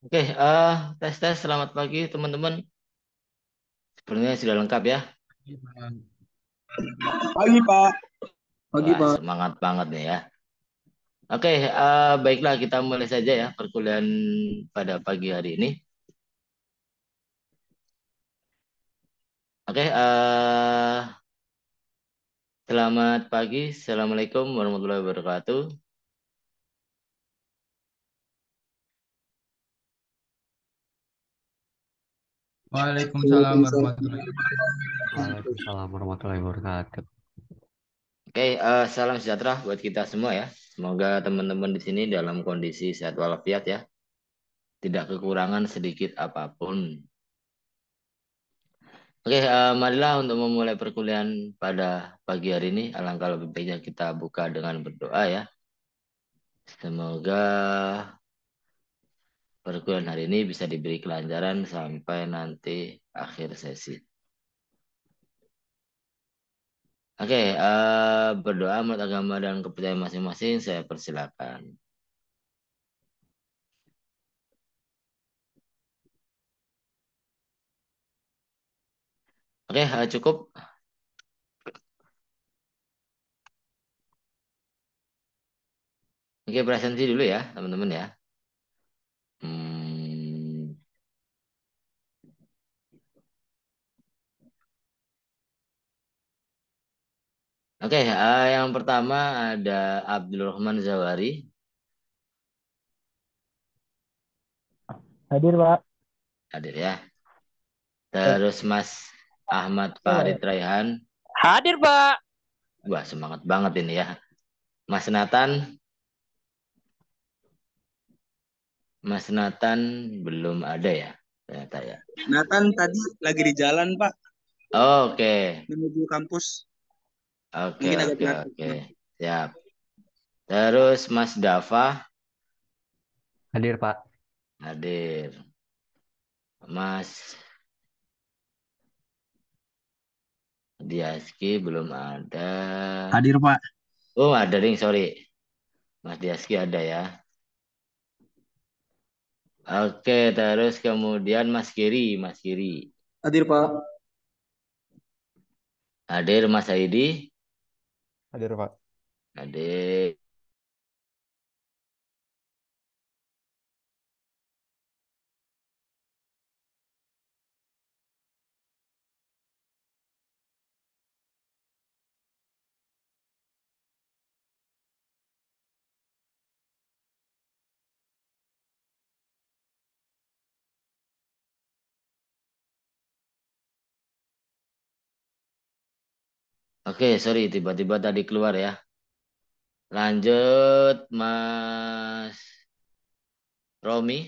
Oke, tes selamat pagi teman-teman. Sebenarnya sudah lengkap ya. Pagi Pak. Pagi Wah, Pak. semangat banget nih ya. Oke, baiklah kita mulai saja ya perkuliahan pada pagi hari ini. Oke, selamat pagi. Assalamualaikum warahmatullahi wabarakatuh. Waalaikumsalam Waalaikumsalam. warahmatullahi wabarakatuh. Waalaikumsalam warahmatullahi wabarakatuh. Oke, salam sejahtera buat kita semua ya. Semoga teman-teman di sini dalam kondisi sehat walafiat ya. Tidak kekurangan sedikit apapun. Oke, marilah untuk memulai perkuliahan pada pagi hari ini. Alangkah lebih baiknya kita buka dengan berdoa ya. Semoga perkuliahan hari ini bisa diberi kelancaran sampai nanti akhir sesi. Oke, berdoa menurut agama dan kepercayaan masing-masing, saya persilakan. Oke, cukup. Oke, presentasi dulu ya, teman-teman ya. Hmm, Oke, yang pertama ada Abdul Rahman Zawari, Hadir, Pak. hadir ya. Eh, Terus Mas Ahmad ya, Pak, Farid ya. Raihan. Hadir, Pak. Wah, semangat banget ini ya. Mas Nathan, Mas Nathan belum ada ya, ternyata ya. Nathan tadi lagi di jalan Pak, Oke, menuju kampus. oke, Mungkin agak oke, telat. oke. Siap. Terus Mas Dava Hadir Pak. hadir. Mas Diaski belum ada. Hadir Pak. Oh, ada ring, sorry. Mas Diaski ada ya. Oke, terus kemudian Mas Kiri, Mas Kiri. Hadir Pak. Hadir Mas Saidi, Hadir, Pak. hadir. Oke, sorry, tiba-tiba tadi keluar ya. Lanjut, Mas Romi,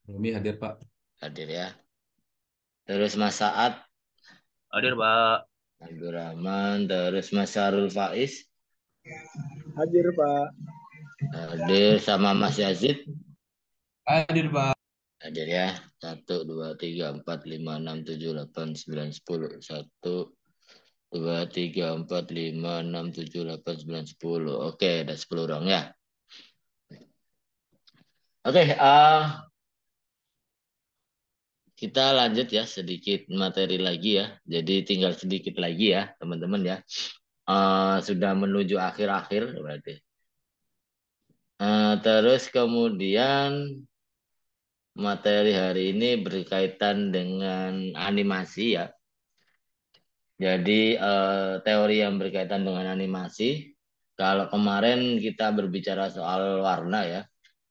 Kami hadir Pak. hadir ya. Terus Mas Saad, Hadir, Pak. Abdurrahman, terus Mas Sarul Faiz, Hadir Pak. hadir sama Mas Yazid, Hadir Pak. hadir ya. Satu, dua, tiga, empat, lima, enam, tujuh, delapan, sembilan, sepuluh. Satu, dua, tiga, empat, lima, enam, tujuh, delapan, sembilan, sepuluh. Oke, ada 10 orang ya. Oke, kita lanjut ya sedikit materi lagi ya. Jadi tinggal sedikit lagi ya, teman-teman ya. Sudah menuju akhir-akhir berarti. Terus kemudian materi hari ini berkaitan dengan animasi ya. Jadi teori yang berkaitan dengan animasi. Kalau kemarin kita berbicara soal warna ya,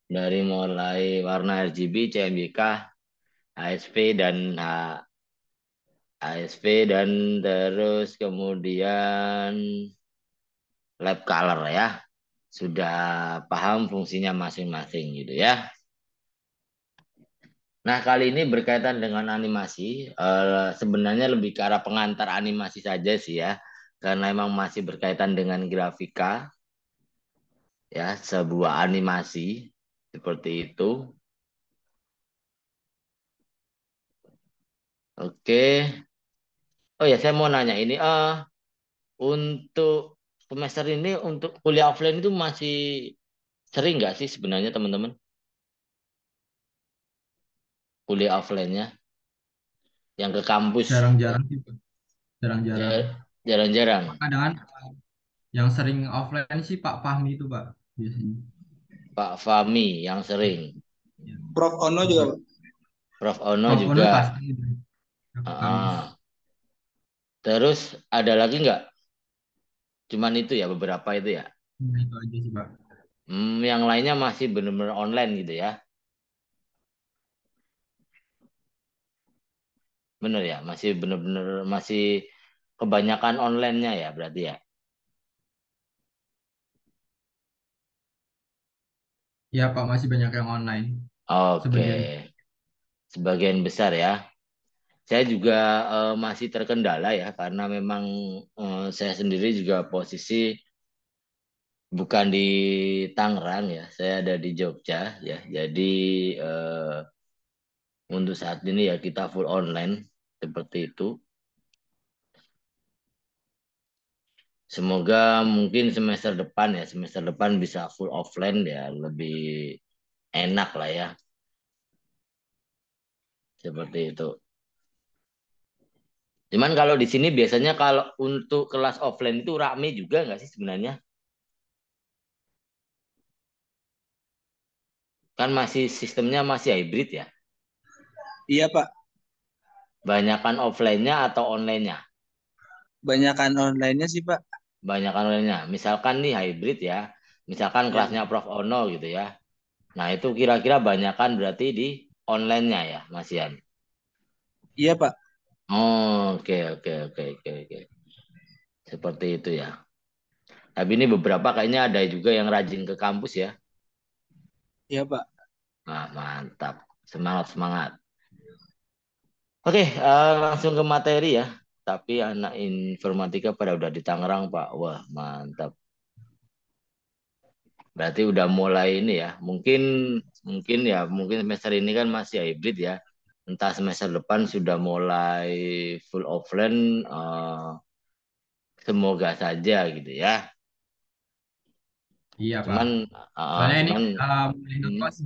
dari mulai warna RGB, CMYK, ASP dan ASP dan terus kemudian lab color ya. Sudah paham fungsinya masing-masing gitu ya. Nah, kali ini berkaitan dengan animasi. Sebenarnya lebih ke arah pengantar animasi saja sih ya. Karena emang masih berkaitan dengan grafika ya, sebuah animasi seperti itu. Oke. Oh ya, saya mau nanya ini untuk semester ini untuk kuliah offline itu masih sering nggak sih sebenarnya teman-teman? kuliah offline-nya? Yang ke kampus? Jarang-jarang sih, Pak. Jarang-jarang. Jarang-jarang. Kadang yang sering offline sih Pak Fahmi itu, Pak. Biasanya. Pak Fahmi yang sering. Ya. Prof Ono juga, Pak. Prof Ono Prof Ono juga. pasti gitu. Ke kampus. Terus ada lagi nggak? Cuman itu ya, beberapa itu ya. Nah, itu aja sih, Pak. Yang lainnya masih benar-benar online gitu ya. Bener ya, masih benar-benar masih kebanyakan online-nya ya berarti ya. Ya, Pak, masih banyak yang online. Oke, Sebagian. sebagian besar ya. Saya juga masih terkendala ya karena memang saya sendiri juga posisi bukan di Tangerang ya, saya ada di Jogja ya. Jadi untuk saat ini ya kita full online seperti itu. Semoga mungkin semester depan bisa full offline ya, lebih enak lah ya, seperti itu. Cuman kalau di sini biasanya kalau untuk kelas offline itu rame juga nggak sih sebenarnya? Kan masih sistemnya masih hybrid ya. Iya, Pak. Banyakan offline-nya atau online-nya? Banyakan online-nya sih, Pak. Banyakan online-nya. Misalkan nih hybrid ya. Misalkan Iya. kelasnya Prof Ono gitu ya. Nah itu kira-kira banyakan berarti di online-nya ya Mas Ian? Iya, Pak. Oh, oke, oke, oke, oke, oke. Seperti itu ya. Tapi ini beberapa kayaknya ada juga yang rajin ke kampus ya. Iya, Pak. Nah, mantap. Semangat, semangat. Oke, langsung ke materi ya. Tapi anak informatika pada udah di Tangerang, Pak. Wah, mantap. Berarti udah mulai ini ya. Mungkin mungkin semester ini kan masih hybrid ya. Entah semester depan sudah mulai full offline. Semoga saja gitu ya. Iya, Pak. Cuman, Soalnya ini cuman, mulai hmm. ngekos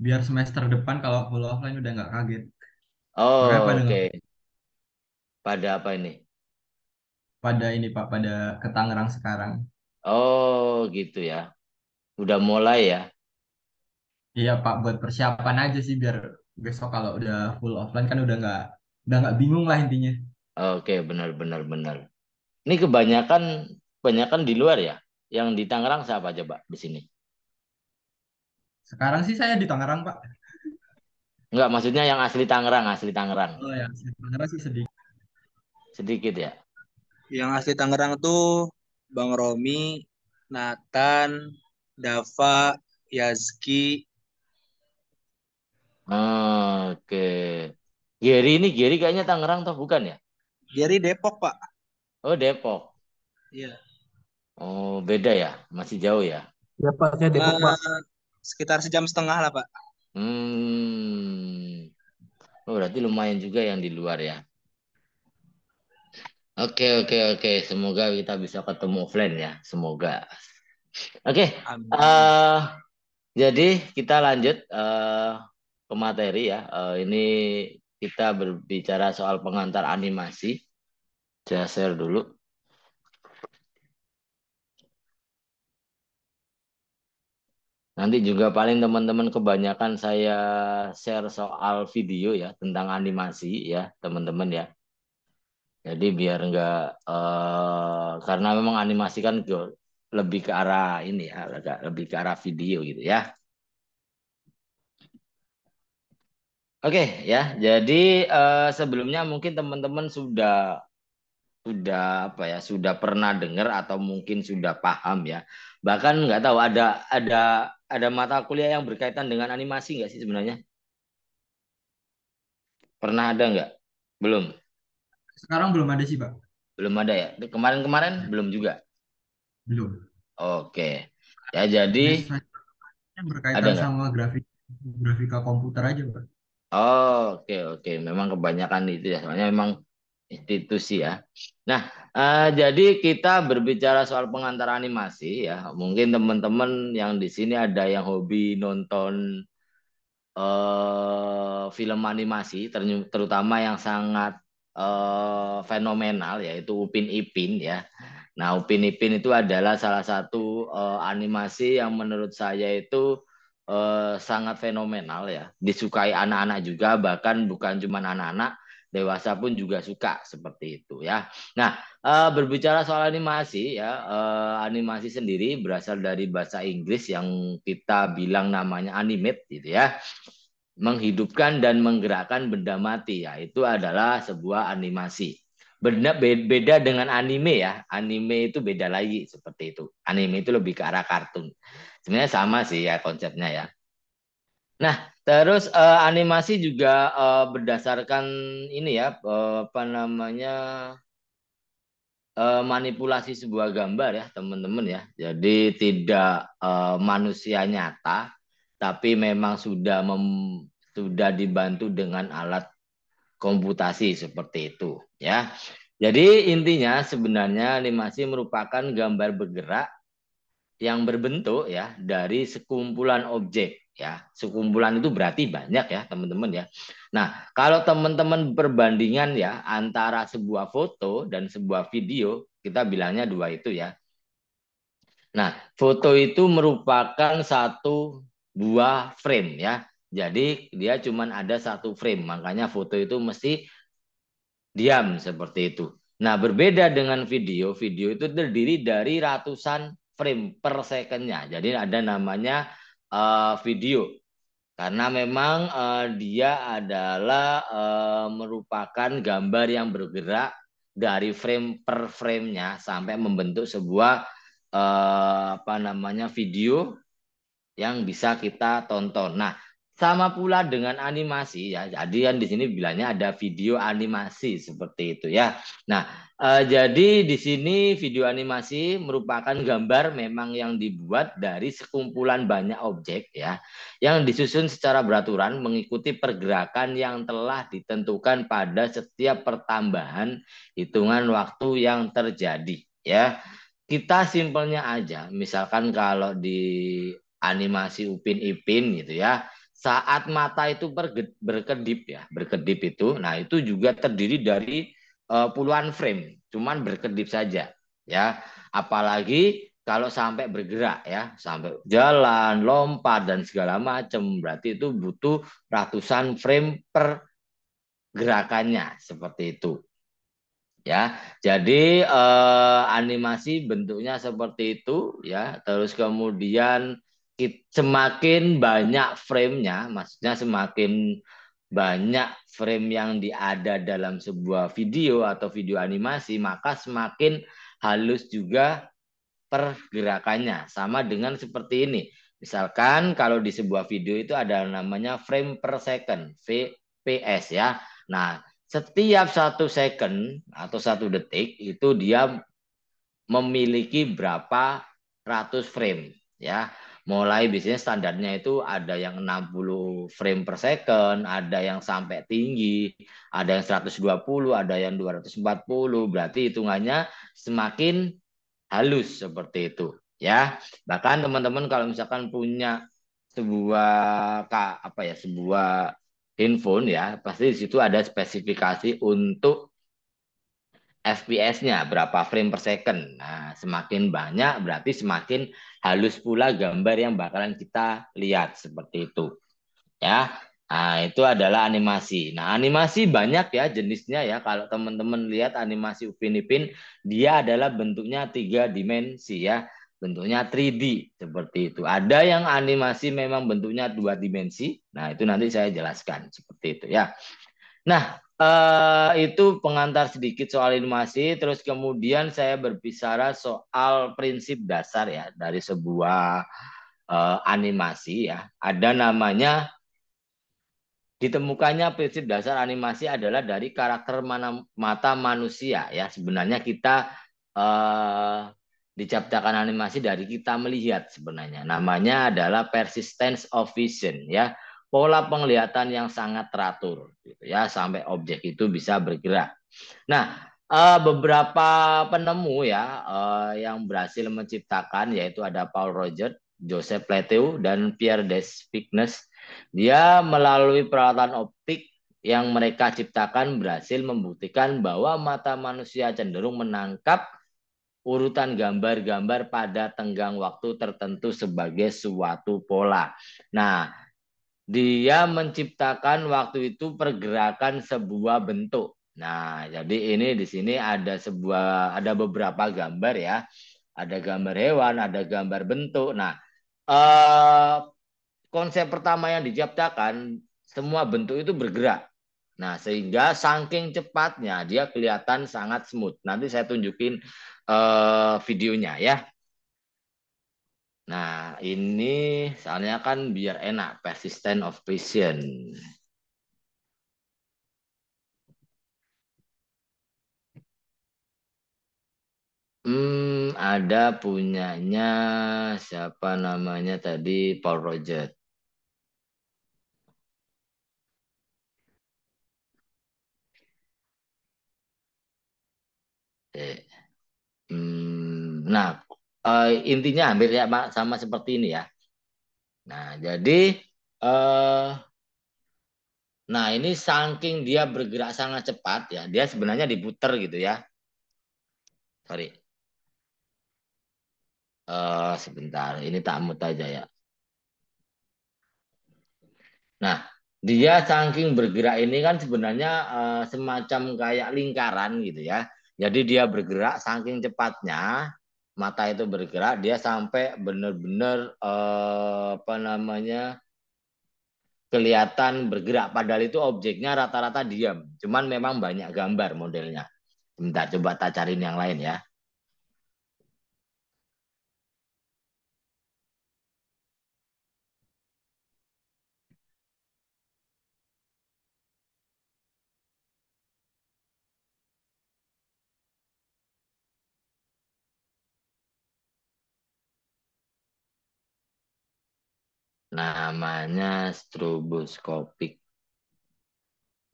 biar semester depan kalau full offline udah nggak kaget. Makanya Oh, pada oke. nggak Pada apa ini? pada ini Pak, pada ke Tangerang sekarang. Oh, gitu ya. Udah mulai ya. Iya Pak, buat persiapan aja sih biar besok kalau udah full offline kan udah nggak bingung lah intinya. Oke, benar, benar, benar. Ini kebanyakan di luar ya. Yang di Tangerang siapa coba di sini? Sekarang sih saya di Tangerang Pak. Enggak, maksudnya yang asli Tangerang, asli Tangerang. Oh ya, di Tangerang sih sedih. Sedikit ya. Yang asli Tangerang tuh Bang Romi, Nathan, Dava, Yazki. Oke. Gary kayaknya Tangerang toh bukan ya? Dari Depok, Pak. Oh, Depok. Iya. Oh, beda ya. Masih jauh ya. Ya, Pak. Saya Depok, Pak. Sekitar sejam setengah lah, Pak. Hmm. Oh, berarti lumayan juga yang di luar ya. Oke, oke, oke. Semoga kita bisa ketemu offline ya. Semoga. Oke. Amin. Jadi kita lanjut ke materi ya. Ini kita berbicara soal pengantar animasi. Saya share dulu. Nanti juga paling teman-teman kebanyakan saya share soal video ya tentang animasi ya teman-teman ya. Jadi biar nggak karena memang animasi kan lebih ke arah ini ya, lebih ke arah video gitu ya. Oke ya, jadi sebelumnya mungkin teman-teman sudah apa ya, sudah pernah dengar atau mungkin sudah paham ya. Bahkan nggak tahu ada mata kuliah yang berkaitan dengan animasi nggak sih sebenarnya? Pernah ada nggak? Belum, Sekarang belum ada sih Pak. belum ada ya. Kemarin-kemarin belum juga. Belum. Oke, ya jadi Yang ada berkaitan nggak? sama grafika komputer aja Pak. Oh, oke, oke. Memang kebanyakan itu ya. Soalnya memang institusi ya. Nah, jadi kita berbicara soal pengantar animasi ya. Mungkin teman-teman yang di sini ada yang hobi nonton film animasi, terutama yang sangat fenomenal, yaitu Upin Ipin ya. Nah, Upin Ipin itu adalah salah satu animasi yang menurut saya itu sangat fenomenal ya. Disukai anak-anak juga, bahkan bukan cuma anak-anak, dewasa pun juga suka seperti itu ya. Nah, berbicara soal animasi ya, animasi sendiri berasal dari bahasa Inggris yang kita bilang namanya animate gitu ya. Menghidupkan dan menggerakkan benda mati ya, itu adalah sebuah animasi. Beda dengan anime ya. Anime itu beda lagi seperti itu. Anime itu lebih ke arah kartun. Sebenarnya sama sih ya konsepnya ya. Nah, terus animasi juga berdasarkan ini ya, apa namanya, manipulasi sebuah gambar ya, teman-teman ya. Jadi tidak manusia nyata, tapi memang sudah dibantu dengan alat komputasi seperti itu ya. Jadi intinya sebenarnya animasi merupakan gambar bergerak yang berbentuk ya dari sekumpulan objek ya. Sekumpulan itu berarti banyak ya teman-teman ya. Nah, kalau teman-teman perbandingan ya antara sebuah foto dan sebuah video, kita bilangnya dua itu ya. Nah, foto itu merupakan satu buah frame ya. Jadi dia cuma ada satu frame, makanya foto itu mesti diam seperti itu. Nah, berbeda dengan video, video itu terdiri dari ratusan frame per secondnya. Jadi ada namanya video. Karena memang dia adalah merupakan gambar yang bergerak dari frame per frame-nya sampai membentuk sebuah apa namanya video yang bisa kita tonton. Nah, sama pula dengan animasi ya. Jadi kan di sini bilangnya ada video animasi seperti itu ya. Nah, jadi di sini video animasi merupakan gambar memang yang dibuat dari sekumpulan banyak objek ya, yang disusun secara beraturan mengikuti pergerakan yang telah ditentukan pada setiap pertambahan hitungan waktu yang terjadi ya. Kita simpelnya aja, misalkan kalau di animasi Upin Ipin gitu ya, saat mata itu berkedip ya, berkedip itu, nah itu juga terdiri dari puluhan frame, cuman berkedip saja ya. Apalagi kalau sampai bergerak ya, sampai jalan, lompat dan segala macam, berarti itu butuh ratusan frame per gerakannya seperti itu. Ya, jadi animasi bentuknya seperti itu ya. Terus kemudian semakin banyak frame-nya, maksudnya semakin banyak frame yang ada dalam sebuah video atau video animasi, maka semakin halus juga pergerakannya. Sama dengan seperti ini. Misalkan kalau di sebuah video itu ada namanya frame per second, VPS ya. Nah, setiap 1 second atau 1 detik itu dia memiliki berapa ratus frame ya. Mulai biasanya standarnya itu ada yang 60 frame per second, ada yang sampai tinggi, ada yang 120, ada yang 240. Berarti hitungannya semakin halus seperti itu ya. Bahkan teman-teman kalau misalkan punya sebuah sebuah handphone ya, pasti di situ ada spesifikasi untuk FPS-nya berapa frame per second. Nah, semakin banyak berarti semakin halus pula gambar yang bakalan kita lihat seperti itu. Ya. Nah, itu adalah animasi. Nah, animasi banyak ya jenisnya ya. Kalau teman-teman lihat animasi Upin Ipin, dia adalah bentuknya 3 dimensi ya. Bentuknya 3D seperti itu. Ada yang animasi memang bentuknya 2 dimensi. Nah, itu nanti saya jelaskan seperti itu ya. Nah, itu pengantar sedikit soal animasi. Terus kemudian saya berbicara soal prinsip dasar ya dari sebuah animasi ya. Ada namanya, ditemukannya prinsip dasar animasi adalah dari karakter mata manusia ya. Sebenarnya kita diciptakan animasi dari kita melihat sebenarnya. Namanya adalah persistence of vision ya. Pola penglihatan yang sangat teratur gitu ya, sampai objek itu bisa bergerak. Nah, beberapa penemu ya yang berhasil menciptakan, yaitu ada Paul Rogers, Joseph Plateau dan Pierre Despignes. Dia melalui peralatan optik yang mereka ciptakan berhasil membuktikan bahwa mata manusia cenderung menangkap urutan gambar-gambar pada tenggang waktu tertentu sebagai suatu pola. Nah, dia menciptakan waktu itu pergerakan sebuah bentuk. Nah, jadi ini di sini ada beberapa gambar ya. Ada gambar hewan, ada gambar bentuk. Nah, konsep pertama yang diciptakan semua bentuk itu bergerak. Nah, sehingga saking cepatnya dia kelihatan sangat smooth. Nanti saya tunjukin videonya ya. Nah, ini soalnya kan biar enak, persistent of vision. Ada punyanya siapa namanya tadi, Paul Roger. Nah, intinya hampir ya sama seperti ini ya. Nah, jadi nah ini saking dia bergerak sangat cepat ya, dia sebenarnya diputer gitu ya. Sorry. Sebentar, ini tak mut aja ya. Nah, dia saking bergerak ini kan sebenarnya semacam kayak lingkaran gitu ya. Jadi dia bergerak saking cepatnya, mata itu bergerak, dia sampai benar-benar apa namanya kelihatan bergerak. Padahal itu objeknya rata-rata diam. Cuman memang banyak gambar modelnya. Bentar, coba tak cariin yang lain ya. Namanya stroboscopic.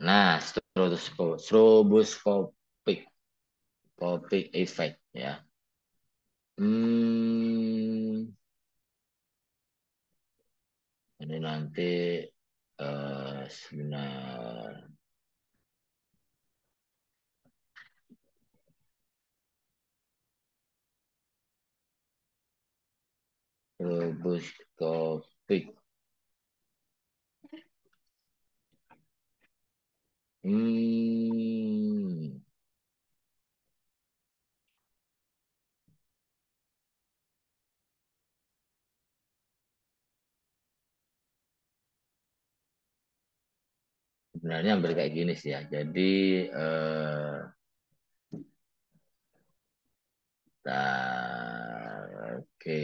Nah, stroboscopic effect ya. Ini nanti sebentar. Stroboscopic. Sebenarnya hampir kayak gini sih ya. Jadi oke.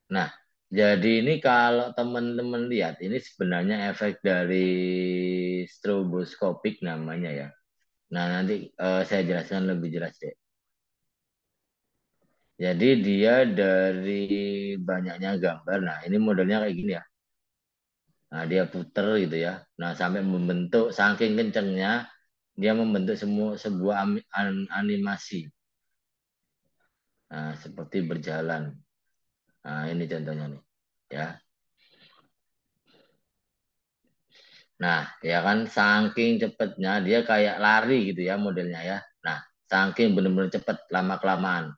Nah, jadi ini kalau teman-teman lihat ini sebenarnya efek dari stroboscopic namanya ya. Nah, nanti saya jelaskan lebih jelas deh. Jadi dia dari banyaknya gambar. Nah, ini modelnya kayak gini ya. Nah, dia puter gitu ya. Nah, sampai membentuk saking kencengnya dia membentuk sebuah animasi. Nah, seperti berjalan. Nah, ini contohnya nih. Ya. Nah, ya kan saking cepatnya dia kayak lari gitu ya modelnya ya. Nah, saking benar-benar cepat lama-kelamaan.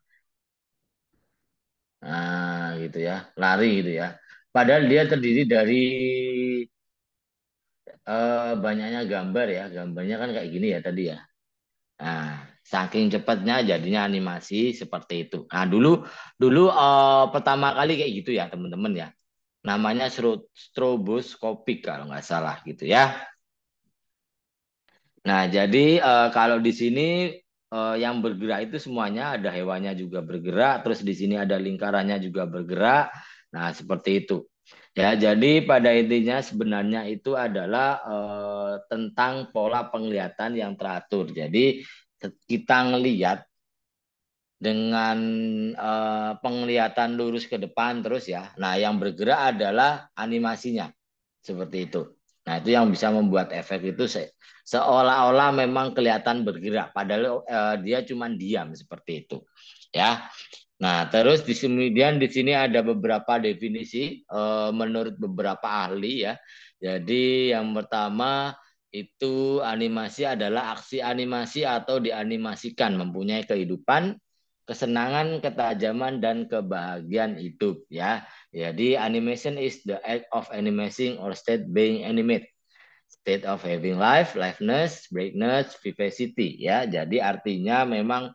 Nah, gitu ya. Lari gitu ya. Padahal dia terdiri dari banyaknya gambar ya. Gambarnya kan kayak gini ya tadi ya. Nah, saking cepatnya jadinya animasi seperti itu. Nah, dulu dulu pertama kali kayak gitu ya, teman-teman ya. Namanya stroboscopic kalau nggak salah gitu ya. Nah, jadi kalau di sini yang bergerak itu semuanya ada hewannya juga bergerak, terus di sini ada lingkarannya juga bergerak. Nah, seperti itu. Ya, jadi pada intinya sebenarnya itu adalah tentang pola penglihatan yang teratur. Jadi kita ngelihat dengan penglihatan lurus ke depan terus ya. Nah, yang bergerak adalah animasinya. Seperti itu. Nah, itu yang bisa membuat efek itu seolah-olah memang kelihatan bergerak padahal dia cuma diam seperti itu. ya. Nah, terus kemudian di sini ada beberapa definisi menurut beberapa ahli ya. Jadi yang pertama itu animasi adalah aksi animasi atau dianimasikan mempunyai kehidupan, kesenangan, ketajaman dan kebahagiaan hidup ya. Jadi animation is the act of animating or state being animate. State of having life, liveness, brightness, vivacity ya. Jadi artinya memang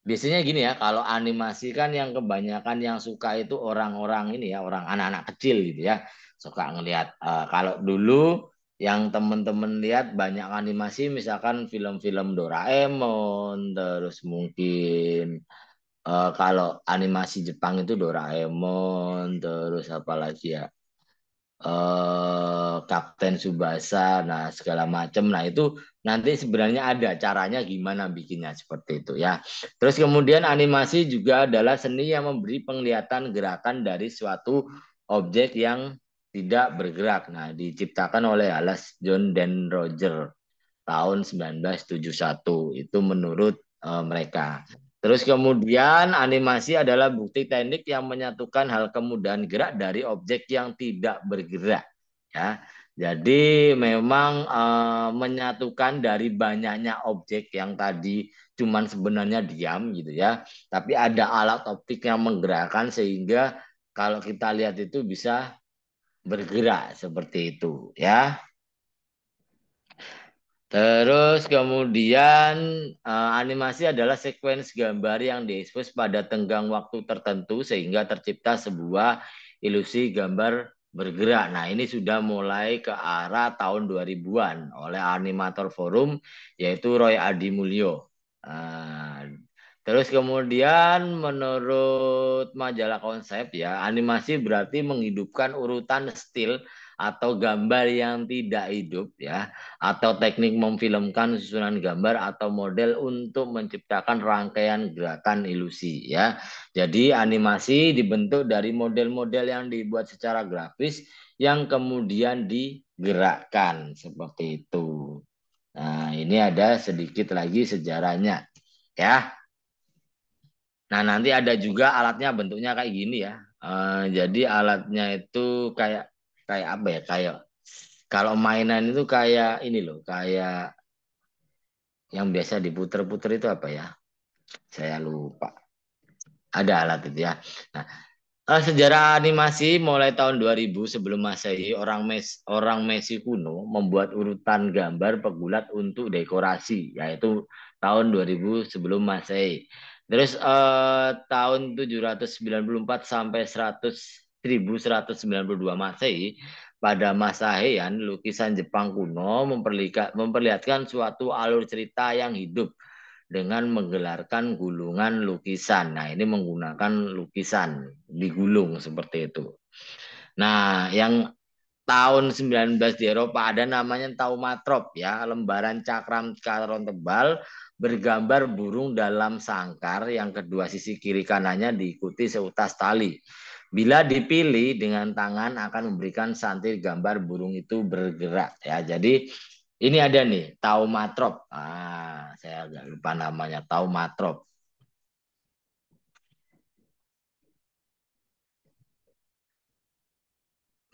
biasanya gini ya, kalau animasi kan yang kebanyakan yang suka itu orang-orang ini ya, orang anak-anak kecil gitu ya. Suka ngelihat kalau dulu yang temen-temen lihat banyak animasi misalkan film-film Doraemon, terus mungkin kalau animasi Jepang itu Doraemon, terus apa lagi ya? Kapten Subasa, nah segala macam. Nah itu nanti sebenarnya ada caranya gimana bikinnya seperti itu ya. Terus kemudian animasi juga adalah seni yang memberi penglihatan gerakan dari suatu objek yang tidak bergerak. Nah diciptakan oleh Alas John dan Roger tahun 1971 itu menurut mereka. Terus kemudian animasi adalah bukti teknik yang menyatukan hal kemudahan gerak dari objek yang tidak bergerak ya. Jadi memang menyatukan dari banyaknya objek yang tadi cuman sebenarnya diam gitu ya. Tapi ada alat optik yang menggerakkan sehingga kalau kita lihat itu bisa bergerak seperti itu ya. Terus kemudian animasi adalah sekuens gambar yang diekspos pada tenggang waktu tertentu sehingga tercipta sebuah ilusi gambar bergerak. Nah, ini sudah mulai ke arah tahun 2000-an oleh animator forum yaitu Roy Adi Mulyo. Terus kemudian menurut majalah konsep ya, animasi berarti menghidupkan urutan still atau gambar yang tidak hidup ya atau teknik memfilmkan susunan gambar atau model untuk menciptakan rangkaian gerakan ilusi ya. Jadi animasi dibentuk dari model-model yang dibuat secara grafis yang kemudian digerakkan seperti itu. Nah, ini ada sedikit lagi sejarahnya ya. Nah, nanti ada juga alatnya bentuknya kayak gini ya. Jadi alatnya itu kayak kayak apa ya? Kayak kalau mainan itu kayak ini loh, kayak yang biasa diputer-puter itu apa ya? Saya lupa. Ada alat itu ya. Nah, sejarah animasi mulai tahun 2000 sebelum Masehi, orang Mesir kuno membuat urutan gambar pegulat untuk dekorasi, yaitu tahun 2000 sebelum Masehi. Terus tahun 794 sampai 1192 Masehi, pada masa Heian, lukisan Jepang kuno memperlihatkan suatu alur cerita yang hidup dengan menggelarkan gulungan lukisan. Nah, ini menggunakan lukisan digulung seperti itu. Nah, yang tahun 19 di Eropa ada namanya taumatrop ya, lembaran cakram karon tebal bergambar burung dalam sangkar yang kedua sisi kiri kanannya diikuti seutas tali. Bila dipilih dengan tangan akan memberikan santir gambar burung itu bergerak ya. Jadi ini ada nih taumatrop. Saya agak lupa namanya taumatrop.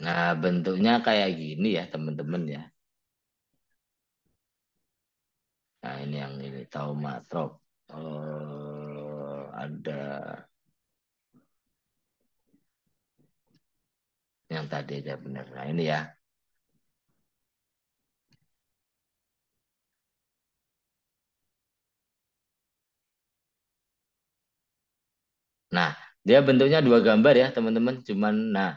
Nah, bentuknya kayak gini ya, teman-teman ya. Nah, ini yang ini taumatrop. Ada yang tadi aja benar. Nah, ini ya. Nah, dia bentuknya dua gambar ya, teman-teman. Cuman, nah,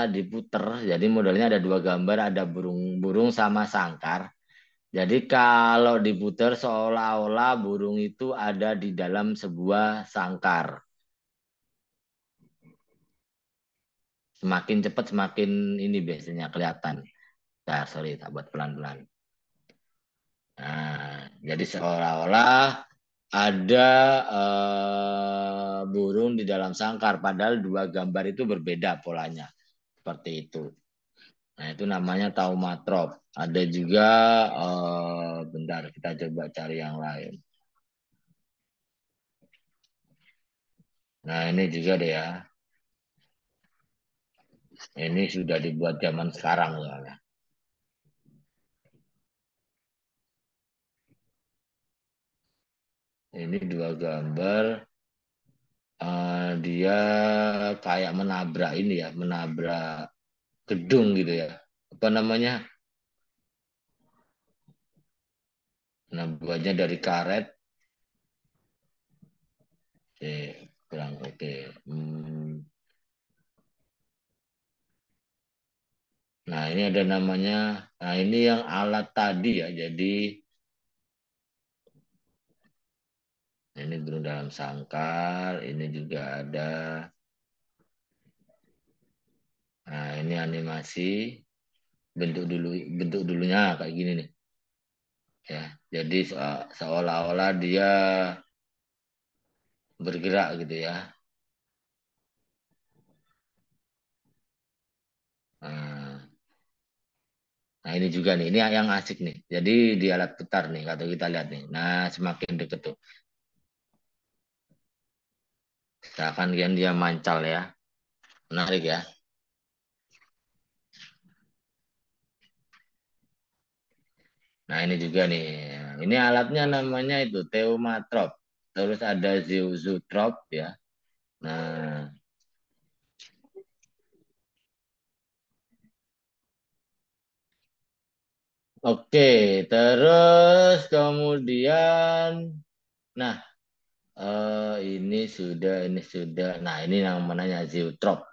diputer. Jadi modelnya ada dua gambar, ada burung-burung sama sangkar. Jadi kalau diputer seolah-olah burung itu ada di dalam sebuah sangkar. Semakin cepat semakin ini biasanya kelihatan. Nah, sorry, tak buat pelan-pelan. Nah, jadi seolah-olah ada burung di dalam sangkar, padahal dua gambar itu berbeda polanya. Seperti itu. Nah, itu namanya taumatrop. Ada juga, bentar, kita coba cari yang lain. Nah, ini juga deh ya. Ini sudah dibuat zaman sekarang soalnya. Ini dua gambar. Dia kayak menabrak ini ya, menabrak gedung gitu ya. Apa namanya? Nah, buatnya dari karet. Oke, kurang oke. Nah, ini ada namanya. Nah, ini yang alat tadi ya. Jadi ini burung dalam sangkar. Ini juga ada. Nah, ini animasi. Bentuk dulunya kayak gini nih. Ya, jadi seolah-olah dia bergerak gitu ya. Nah, nah, ini juga nih, ini yang asik nih. Jadi di alat putar nih, kalau kita lihat nih. Nah, semakin deket tuh. Seakan dia mancal ya. Menarik ya. Nah, ini juga nih. Ini alatnya namanya itu Teumatrop. Terus ada Zeuzotrop ya. Nah, oke. Terus kemudian, nah ini sudah. Nah, ini namanya Zeutrop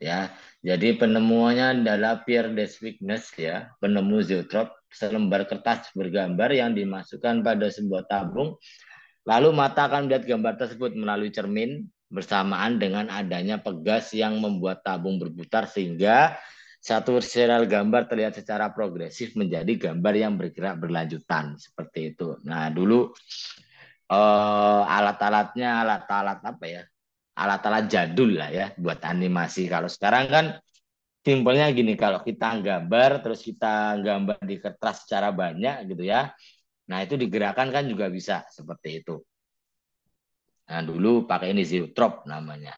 ya. Jadi penemuannya adalah Pierre Deswignes ya, penemu Zeutrop, selembar kertas bergambar yang dimasukkan pada sebuah tabung. Lalu mata akan melihat gambar tersebut melalui cermin bersamaan dengan adanya pegas yang membuat tabung berputar sehingga satu serial gambar terlihat secara progresif menjadi gambar yang bergerak berlanjutan seperti itu. Nah, dulu alat-alatnya alat-alat apa ya? Alat-alat jadul lah ya buat animasi. Kalau sekarang kan simpelnya gini, kalau kita gambar terus kita gambar di kertas secara banyak gitu ya. Nah, itu digerakkan kan juga bisa seperti itu. Nah, dulu pakai ini Zeutrop namanya.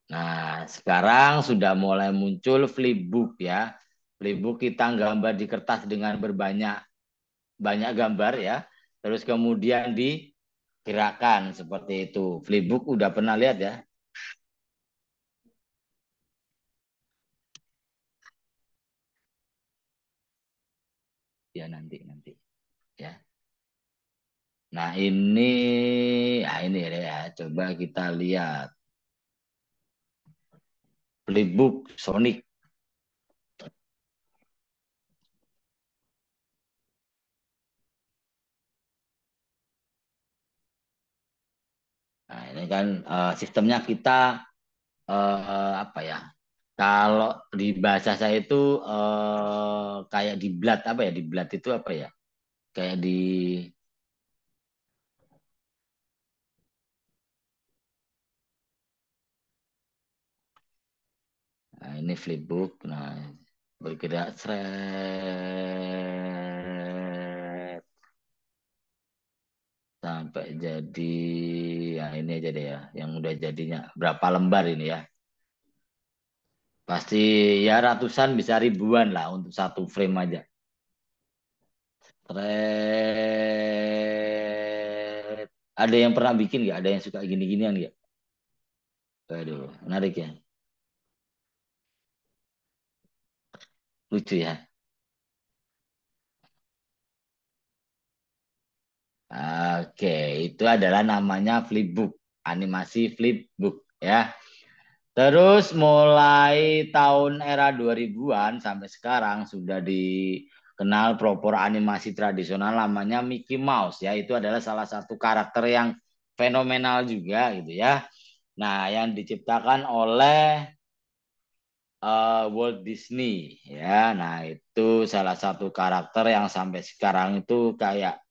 Nah, sekarang sudah mulai muncul flipbook ya. Flipbook kita gambar di kertas dengan berbanyak banyak gambar ya. Terus kemudian digerakkan seperti itu. Flipbook udah pernah lihat ya? Ya nanti ya. Nah, ini ya. Coba kita lihat flipbook Sonic. Nah, ini kan sistemnya kita apa ya? Kalau di bahasa saya itu kayak di blat apa ya? Di blat itu apa ya? Kayak di nah, ini flipbook. Nah, bergerak seret sampai jadi ya ini aja deh ya, yang udah jadinya berapa lembar ini ya? Pasti ya ratusan bisa ribuan lah untuk satu frame aja. Seret. Ada yang pernah bikin nggak? Ada yang suka gini-ginian nggak? Waduh, menarik ya. Lucu ya. Oke, itu adalah namanya flipbook, animasi flipbook ya. Terus mulai tahun era 2000-an sampai sekarang sudah dikenal pelopor animasi tradisional namanya Mickey Mouse ya. Itu adalah salah satu karakter yang fenomenal juga gitu ya. Nah, yang diciptakan oleh Walt Disney ya. Nah, itu salah satu karakter yang sampai sekarang itu kayak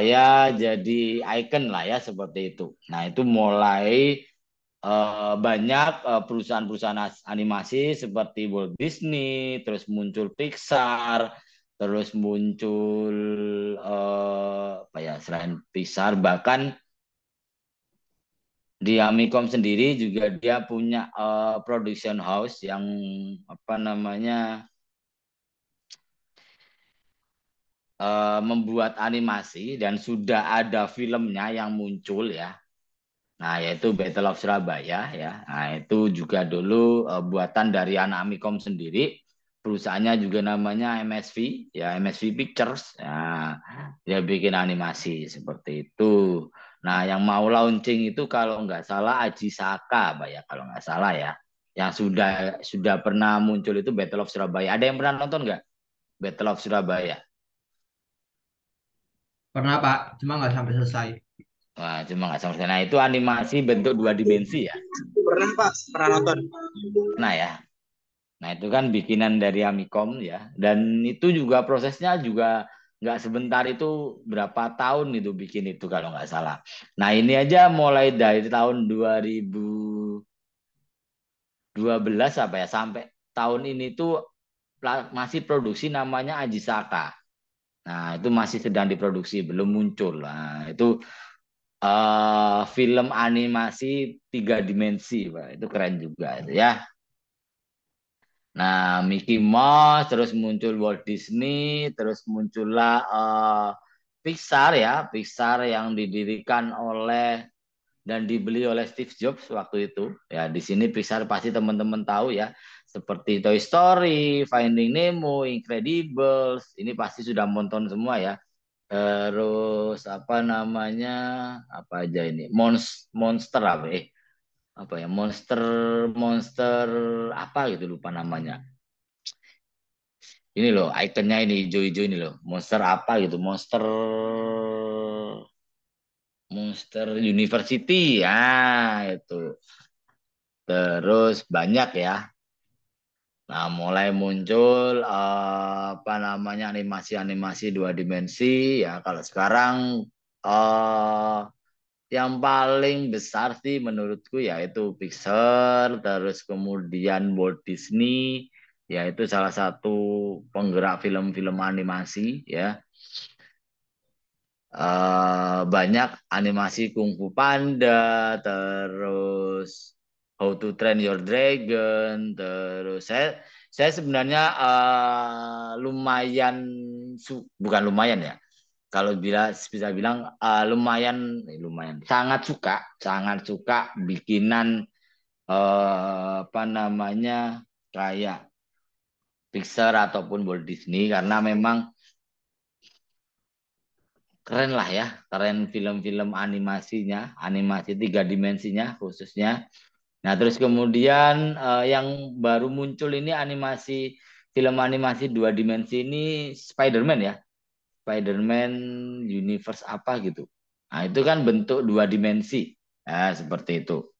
ya jadi icon lah ya seperti itu. Nah, itu mulai banyak perusahaan-perusahaan animasi seperti Walt Disney, terus muncul Pixar, terus muncul apa ya selain Pixar bahkan Di Amikom sendiri juga dia punya production house yang apa namanya membuat animasi dan sudah ada filmnya yang muncul ya. Nah, yaitu Battle of Surabaya ya. Nah, itu juga dulu buatan dari anak Amikom sendiri. Perusahaannya juga namanya MSV, ya MSV Pictures. Ya, dia bikin animasi seperti itu. Nah, yang mau launching itu kalau nggak salah Aji Saka, Pak ya, kalau nggak salah ya. Yang sudah pernah muncul itu Battle of Surabaya. Ada yang pernah nonton nggak Battle of Surabaya? Pernah Pak, cuma nggak sampai selesai. Wah, cuma nggak sama sekali. Nah, itu animasi bentuk dua dimensi ya. Pernah Pak, pernah nonton. Nah ya. Nah, itu kan bikinan dari Amikom ya. Dan itu juga prosesnya juga nggak sebentar, itu berapa tahun itu bikin itu kalau nggak salah. Nah, ini aja mulai dari tahun 2012 apa ya sampai tahun ini tuh masih produksi namanya Aji Saka. Nah, itu masih sedang diproduksi, belum muncul. Nah, itu film animasi tiga dimensi, Pak. Itu keren juga itu ya. Nah, Mickey Mouse, terus muncul Walt Disney, terus muncullah Pixar ya, Pixar yang didirikan oleh dan dibeli oleh Steve Jobs waktu itu. Ya, di sini Pixar pasti teman-teman tahu ya, seperti Toy Story, Finding Nemo, Incredibles, ini pasti sudah nonton semua ya. Terus apa namanya, apa aja ini, Monster apa apa ya, Monster Monster apa gitu lupa namanya. Ini loh ikonnya, ini hijau-hijau ini loh, Monster apa gitu, Monster Monster University ya itu. Terus banyak ya. Nah, mulai muncul apa namanya animasi-animasi dua dimensi ya. Kalau sekarang eh yang paling besar sih menurutku yaitu Pixar, terus kemudian Walt Disney, yaitu salah satu penggerak film-film animasi ya. Banyak animasi Kung Fu Panda, terus How to Train Your Dragon, terus saya sebenarnya lumayan bukan lumayan ya. Kalau bisa bilang lumayan sangat suka bikinan apa namanya kayak Pixar ataupun Walt Disney karena memang keren lah ya, keren film-film animasinya, animasi tiga dimensinya khususnya. Nah, terus kemudian yang baru muncul ini film animasi dua dimensi ini Spider-Man ya, Spider-Man Universe apa gitu. Nah, itu kan bentuk dua dimensi, nah, seperti itu.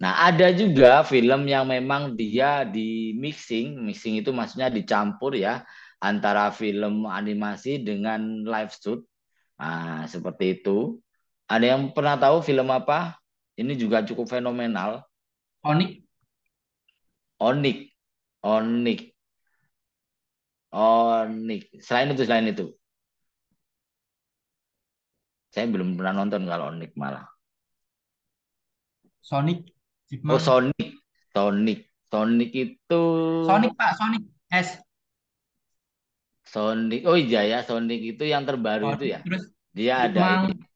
Nah, ada juga film yang memang dia di mixing itu maksudnya dicampur ya, antara film animasi dengan live shoot. Nah, seperti itu. Ada yang pernah tahu film apa? Ini juga cukup fenomenal. Sonic, Onyx. Onyx. Onyx. Selain itu. Saya belum pernah nonton kalau Onyx malah. Sonic, Oh, Chipmunk. Sonic. Sonic. Sonic itu Sonic Pak, Sonic S. Sonic. Oh iya ya, Sonic itu yang terbaru itu Sonic ya. terus Dia ada ini Chipmunk. Yang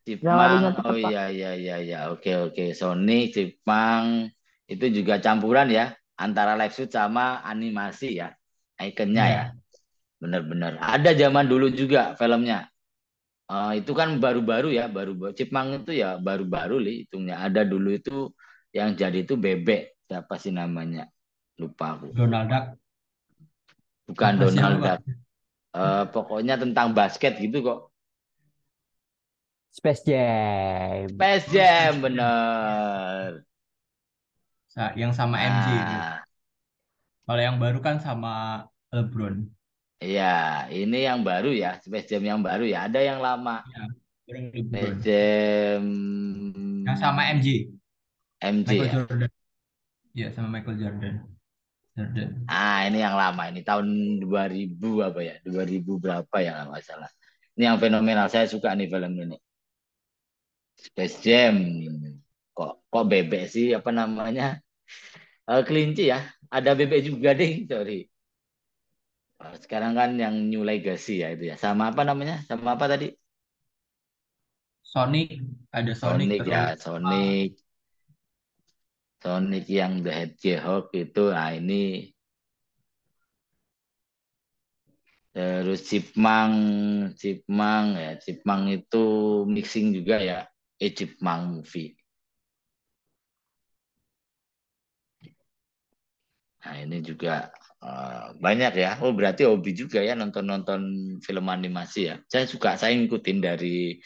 Chipmunk. larinya Oh cepet, Pak. iya iya iya iya. Oke oke. Sonic, Chipmunk itu juga campuran ya antara live shoot sama animasi ya. Ikonnya ya. Ya, Benar-benar. Ada zaman dulu juga filmnya. Itu kan baru-baru ya, baru Cipmang itu ya baru-baru li hitungnya. Ada dulu itu yang jadi itu Bebek, siapa sih namanya? Lupa aku. Donald Duck. Bukan Apa siapa Donald Pak? Duck. Pokoknya tentang basket gitu kok. Space Jam. Space Oh, Jam Space Jam. bener. Yang sama MJ itu. Nah, Kalau yang baru kan sama LeBron. iya, ini yang baru ya, Space Jam yang baru ya. Ada yang lama. Ya, bareng Space LeBron. Jam Yang sama MJ, MJ Michael ya. Jordan. Ya, sama Michael Jordan. Jordan. Ini yang lama, ini tahun 2000 apa ya? 2000 berapa ya kalau nggak salah. Ini yang fenomenal, saya suka nih film ini. Space Jam. kok bebek sih apa namanya? Kelinci ya. Ada bebek juga ding, sorry. Sekarang kan yang New Legacy ya itu ya. Sama apa namanya? Sama apa tadi? Sonic, ada Sonic Sonic ya, terus Sonic. Sonic yang The Hedgehog itu. Nah ini terus Chipmunk, Chipmunk ya. Chipmunk itu mixing juga ya. Chipmunk movie. Nah, ini juga banyak ya. Oh, berarti hobi juga ya nonton-nonton film animasi ya. Saya ngikutin dari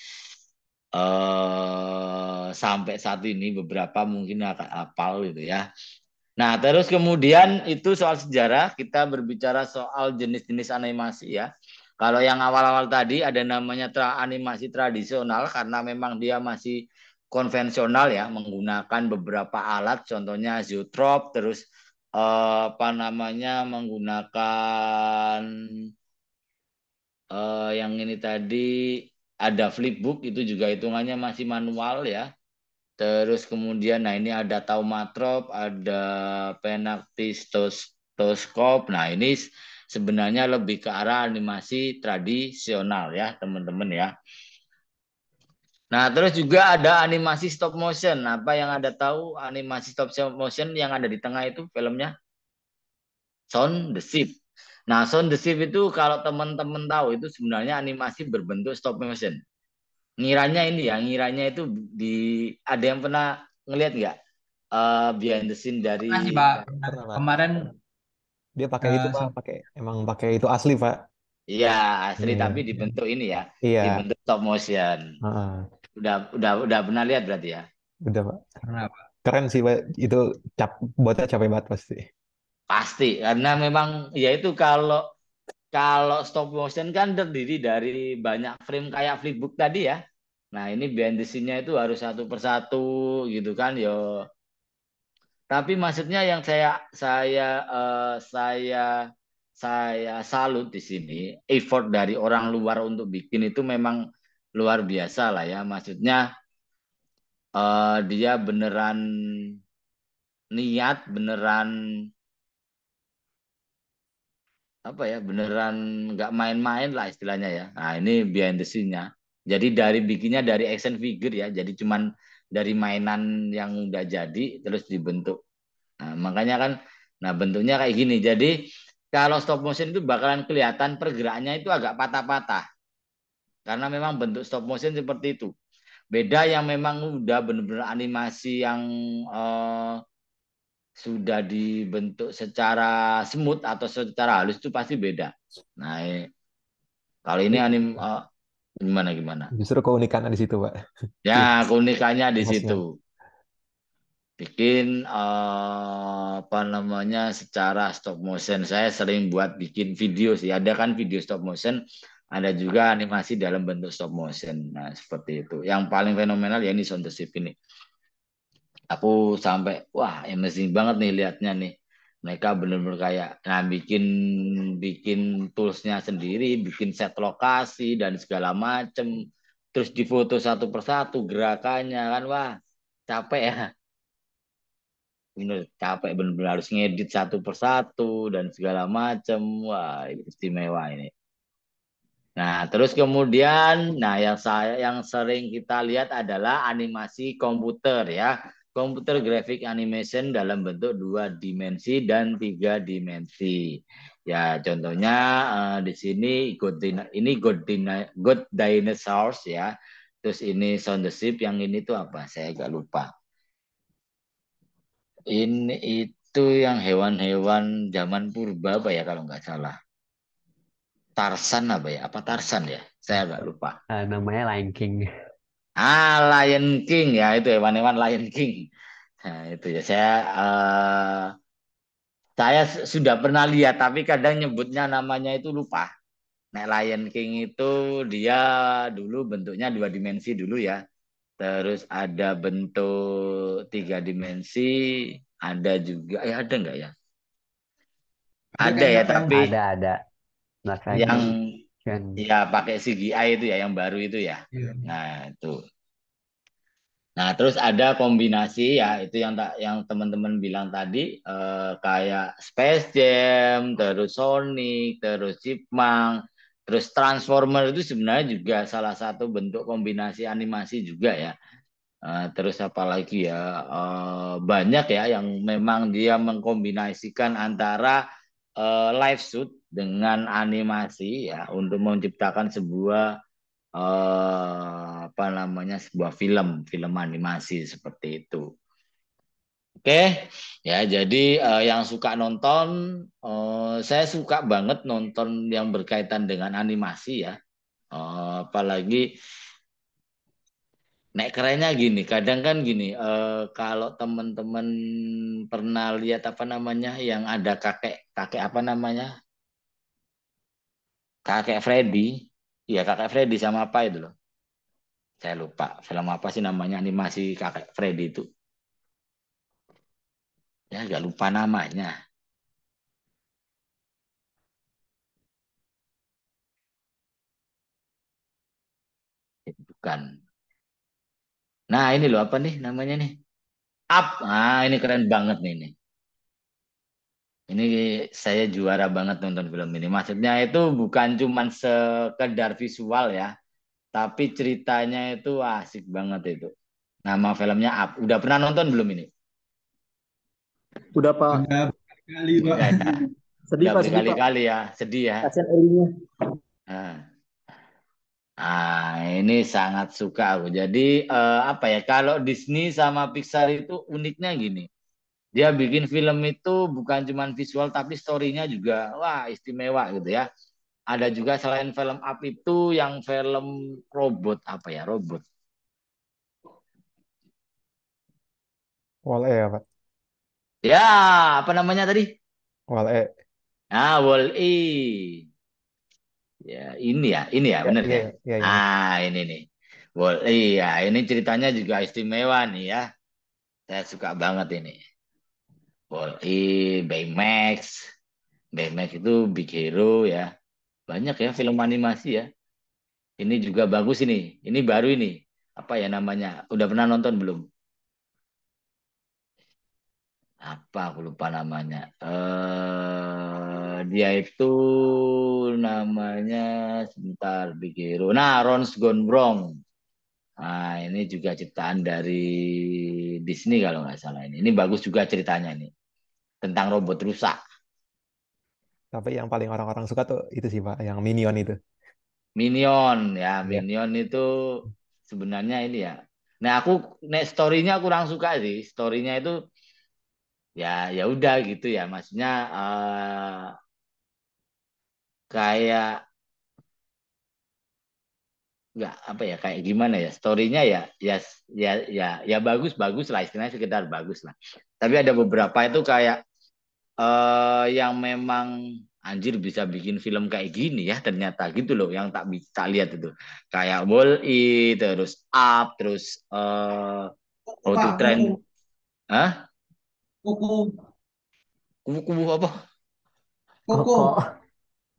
sampai saat ini beberapa mungkin akan hafal gitu ya. Nah, terus kemudian itu soal sejarah, kita berbicara soal jenis-jenis animasi ya. Kalau yang awal-awal tadi ada namanya animasi tradisional karena memang dia masih konvensional ya, menggunakan beberapa alat, contohnya zoetrope, terus apa namanya menggunakan yang ini tadi ada flipbook itu juga hitungannya masih manual ya. Terus kemudian, nah ini ada taumatrop, ada penaktistoskop. Nah ini sebenarnya lebih ke arah animasi tradisional ya teman-teman ya. Nah terus juga ada animasi stop motion. Apa yang ada tahu animasi stop motion yang ada di tengah itu filmnya? Sound the Ship. Nah Sound the Ship itu kalau teman-teman tahu itu sebenarnya animasi berbentuk stop motion. Ngiranya ini ya, ngiranya itu ada yang pernah ngelihat nggak behind the scene pernah sih dari Pak. Pernah, Pak. Kemarin Dia pakai itu, Pak. Emang pakai itu asli, Pak. iya asli Iya. tapi dibentuk ini ya, Iya. dibentuk stop motion. Heeh. Udah pernah lihat berarti ya? Udah, Pak. pernah Pak. Keren sih, Pak. Itu buatnya capek banget pasti. Pasti karena memang ya itu kalau kalau stop motion kan terdiri dari banyak frame kayak flipbook tadi ya. Nah ini behind the scene-nya itu harus satu persatu gitu kan yo. Tapi maksudnya yang saya salut di sini effort dari orang luar untuk bikin itu memang luar biasa lah ya. Maksudnya dia beneran niat, beneran apa ya, beneran nggak main-main lah istilahnya ya. Nah ini behind the scene-nya. Jadi dari bikinnya dari action figure ya. Jadi cuman dari mainan yang udah jadi terus dibentuk. Nah, makanya kan, nah bentuknya kayak gini. Jadi kalau stop motion itu bakalan kelihatan pergerakannya itu agak patah-patah. Karena memang bentuk stop motion seperti itu. Beda yang memang udah bener-bener animasi yang eh, sudah dibentuk secara smooth atau secara halus itu pasti beda. Nah, kalau ini gimana? Justru keunikannya di situ, Pak. Ya, keunikannya di Masnya. situ. Bikin apa namanya secara stop motion. Saya sering buat bikin video sih. Ada kan video stop motion, ada juga animasi dalam bentuk stop motion. Nah, seperti itu. Yang paling fenomenal ya ini Sound the Ship ini. Aku sampai wah amazing banget nih lihatnya nih. Mereka benar-benar kayak nah bikin bikin toolsnya sendiri, bikin set lokasi dan segala macem. Terus difoto satu persatu gerakannya kan wah capek ya. Bener capek bener-bener harus ngedit satu persatu dan segala macem. Wah, istimewa ini. Nah, terus kemudian, nah yang sering kita lihat adalah animasi komputer ya, komputer graphic animation dalam bentuk 2 dimensi dan 3 dimensi. Ya, contohnya di sini God Dinosaurs ya. Terus ini Sound the Ship, yang ini tuh apa? Saya agak lupa. Ini itu yang hewan-hewan zaman purba apa ya kalau nggak salah. Tarsan apa ya? Apa Tarsan ya? Saya agak lupa. Namanya Lion King. Lion King ya itu hewan-hewan Lion King. Nah, itu ya saya sudah pernah lihat tapi kadang nyebutnya namanya itu lupa. Nah, Lion King itu dia dulu bentuknya 2 dimensi dulu ya. Terus ada bentuk 3 dimensi, ada juga ada nggak ya? Ada Ada kayaknya ya, Pak, yang tapi Ada. Live yang action. ya pakai CGI itu ya, yang baru itu ya. iya. Nah, itu. Nah, terus ada kombinasi ya itu yang teman-teman bilang tadi kayak Space Jam, terus Sonic, terus Chipmunk, terus Transformer itu sebenarnya juga salah satu bentuk kombinasi animasi juga ya. Terus apalagi ya banyak ya yang memang dia mengkombinasikan antara live shoot dengan animasi ya untuk menciptakan sebuah apa namanya sebuah film animasi seperti itu. Oke, ya jadi yang suka nonton, saya suka banget nonton yang berkaitan dengan animasi ya. Apalagi nek kerennya gini, kadang kan gini, kalau teman-teman pernah lihat apa namanya yang ada kakek kakek apa namanya kakek Freddy, ya kakek Freddy sama apa itu loh. Saya lupa film apa sih namanya animasi kakek Freddy itu. Ya agak lupa namanya. Bukan. Nah ini loh apa nih namanya nih? Up. Ah ini keren banget nih ini. Ini saya juara banget nonton film ini. Maksudnya itu bukan cuman sekedar visual ya, tapi ceritanya itu asik banget itu. Nama filmnya Up. Udah pernah nonton belum ini? Udah Pak, Udah berkali Pak. Udah ya. sedih Udah Pak, sedih Pak. berkali-kali ya. Sedih ya. Kasihan Elinya. Nah. Ini sangat suka aku. Jadi apa ya? Kalau Disney sama Pixar itu uniknya gini. Dia bikin film itu bukan cuma visual tapi story-nya juga wah istimewa gitu ya. Ada juga selain film Up itu yang film robot apa ya? Robot. Wall-E ya, Pak. Ya, apa namanya tadi? Wall-E. Wall-E. Ya, ini ya, Ya, bener iya, ya. iya, iya, yang itu. Ini nih. Wall-E ya, ini ceritanya juga istimewa nih ya. Saya suka banget ini. Wall-E, Baymax. Baymax itu Big Hero ya. Banyak ya film animasi ya. Ini juga bagus ini. Ini baru ini. Apa ya namanya? Udah pernah nonton belum? Apa aku lupa namanya. Dia itu namanya sebentar Big Hero. Nah, Ron's Gone Wrong. Nah, ini juga ciptaan dari Disney kalau nggak salah ini. Ini bagus juga ceritanya ini. Tentang robot rusak. Tapi yang paling orang-orang suka tuh itu sih, Pak, yang Minion itu. Minion ya, Iya. Minion itu sebenarnya ini ya. Nah, story-nya kurang suka sih. Story-nya itu ya ya udah gitu ya. Maksudnya kayak nggak apa ya kayak gimana ya storynya ya ya ya bagus bagus lah istilahnya sekedar bagus lah tapi ada beberapa itu kayak yang memang anjir bisa bikin film kayak gini ya ternyata gitu loh yang tak bisa lihat itu kayak Wall-E terus Up terus How to Pak, Train Koko, Hah? Koko, Kubu-kubu apa? Koko. Koko.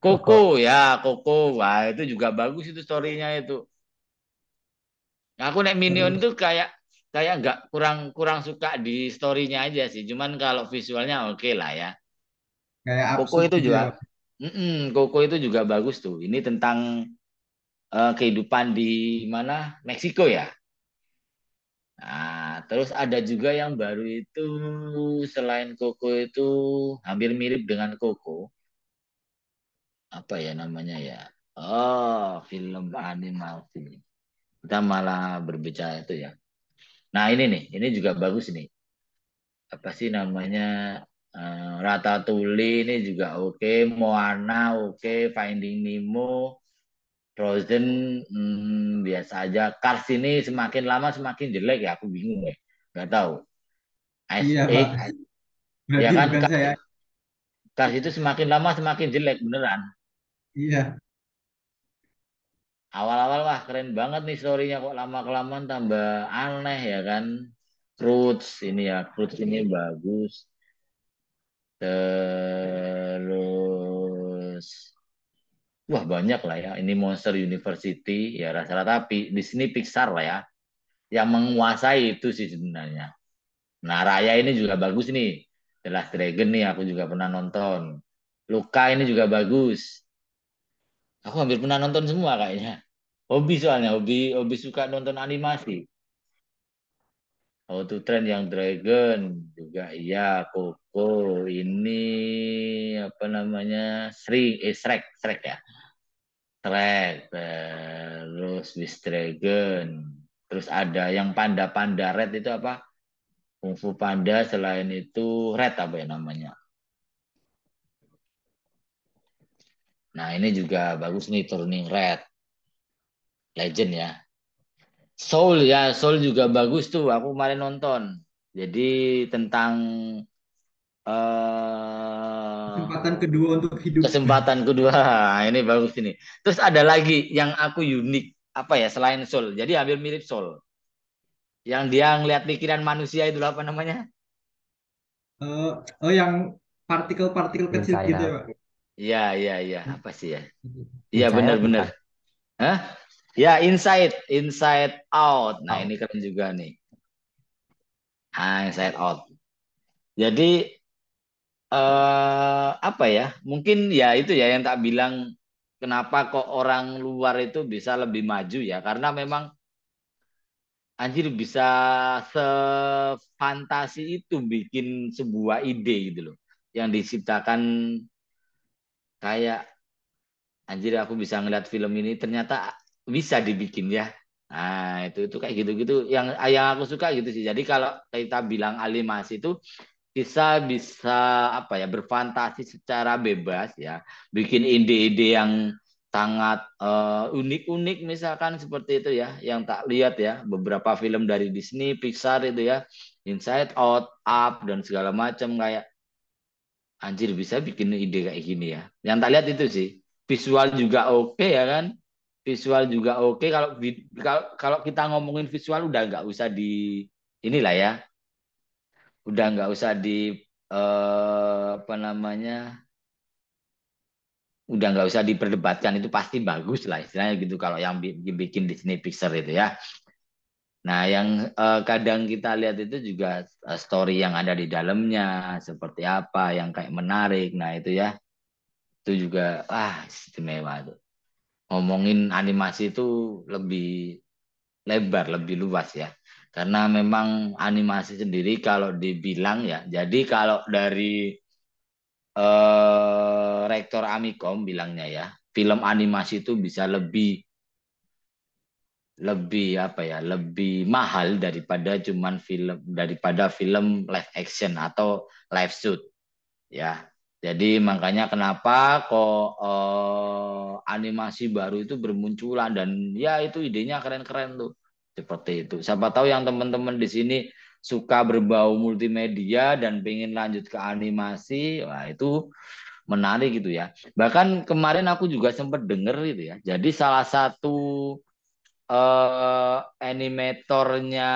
Koko Koko. ya Koko wah itu juga bagus itu storynya itu. Nah, aku naik Minion Terus itu kayak kayak nggak kurang kurang suka di storynya aja sih. Cuman kalau visualnya oke lah ya. kayak Koko absurd itu gitu juga, ya Pak. Koko itu juga bagus tuh. Ini tentang kehidupan di mana Meksiko ya. Nah, terus ada juga yang baru itu selain Koko itu hampir mirip dengan Koko. Apa ya namanya ya? Oh, film animasi. Kita malah berbicara itu ya. Nah, ini nih, ini juga bagus nih. Apa sih namanya Ratatouille ini juga oke, Moana oke, Finding Nemo, Frozen biasa aja. Cars ini semakin lama semakin jelek ya, aku bingung ya, nggak tahu. Ice Iya Pak. Age ya Berarti kan, bukan saya. Cars itu semakin lama semakin jelek beneran. Iya. Awal-awal wah keren banget nih storynya kok lama kelamaan tambah aneh ya kan. Fruits ini ya, Fruits ini bagus. Terus wah banyak lah ya. Ini Monster University ya rata-rata di sini Pixar lah ya. yang menguasai itu sih sebenarnya. Nah, Raya ini juga bagus nih. The Last Dragon nih aku juga pernah nonton. Luka ini juga bagus. Aku hampir pernah nonton semua kayaknya. Hobi soalnya, hobi hobi suka nonton animasi. How to Train Yang Dragon juga iya, Koko ini apa namanya? Shrek, Shrek ya. Shrek, terus Wish Dragon. Terus ada yang panda-panda red itu apa? Kung Fu Panda, selain itu red apa ya namanya? Nah, ini juga bagus nih Turning Red. Legend ya. Soul ya, Soul juga bagus tuh. Aku kemarin nonton. Jadi tentang Kesempatan kedua untuk hidup. kesempatan kedua. Nah, ini bagus ini. Terus ada lagi yang aku unik apa ya selain Soul. Jadi hampir mirip Soul. Yang dia ngeliat pikiran manusia itu apa namanya? Oh, yang partikel-partikel kecil Inside gitu ya, Out. Pak. Iya, iya, iya. Apa sih ya? Iya, Inside Out benar-benar. bukan? Hah? Ya, Inside Out. Nah, Oh, ini keren juga nih. Inside Out. Jadi apa ya? Mungkin ya itu ya yang tak bilang kenapa kok orang luar itu bisa lebih maju ya? Karena memang anjir bisa sefantasi itu bikin sebuah ide gitu loh. Yang diciptakan kayak anjir aku bisa ngeliat film ini ternyata bisa dibikin ya. Nah, itu kayak gitu-gitu yang aku suka gitu sih. Jadi kalau kita bilang animasi itu bisa bisa apa ya berfantasi secara bebas ya, bikin ide-ide yang sangat unik-unik misalkan seperti itu ya, yang tak lihat ya beberapa film dari Disney, Pixar itu ya, Inside Out, Up dan segala macam kayak anjir bisa bikin ide kayak gini ya. Yang tak lihat itu sih, visual juga oke ya kan, visual juga oke. Kalau kita ngomongin visual udah nggak usah di inilah ya, udah nggak usah di apa namanya, udah nggak usah diperdebatkan itu pasti bagus lah istilahnya gitu kalau yang bikin Disney Pixar itu ya. Nah yang kadang kita lihat itu juga story yang ada di dalamnya seperti apa yang kayak menarik. Nah itu juga istimewa tuh. Ngomongin animasi itu lebih lebar, lebih luas ya. Karena memang animasi sendiri kalau dibilang ya, jadi kalau dari Rektor Amikom bilangnya ya, film animasi itu bisa lebih lebih apa ya, lebih mahal daripada film live action atau live shoot ya. Jadi makanya kenapa kok animasi baru itu bermunculan dan ya itu idenya keren-keren tuh. Seperti itu. Siapa tahu yang teman-teman di sini suka berbau multimedia dan pengen lanjut ke animasi, wah itu menarik gitu ya. Bahkan kemarin aku juga sempat denger itu ya. Jadi salah satu animatornya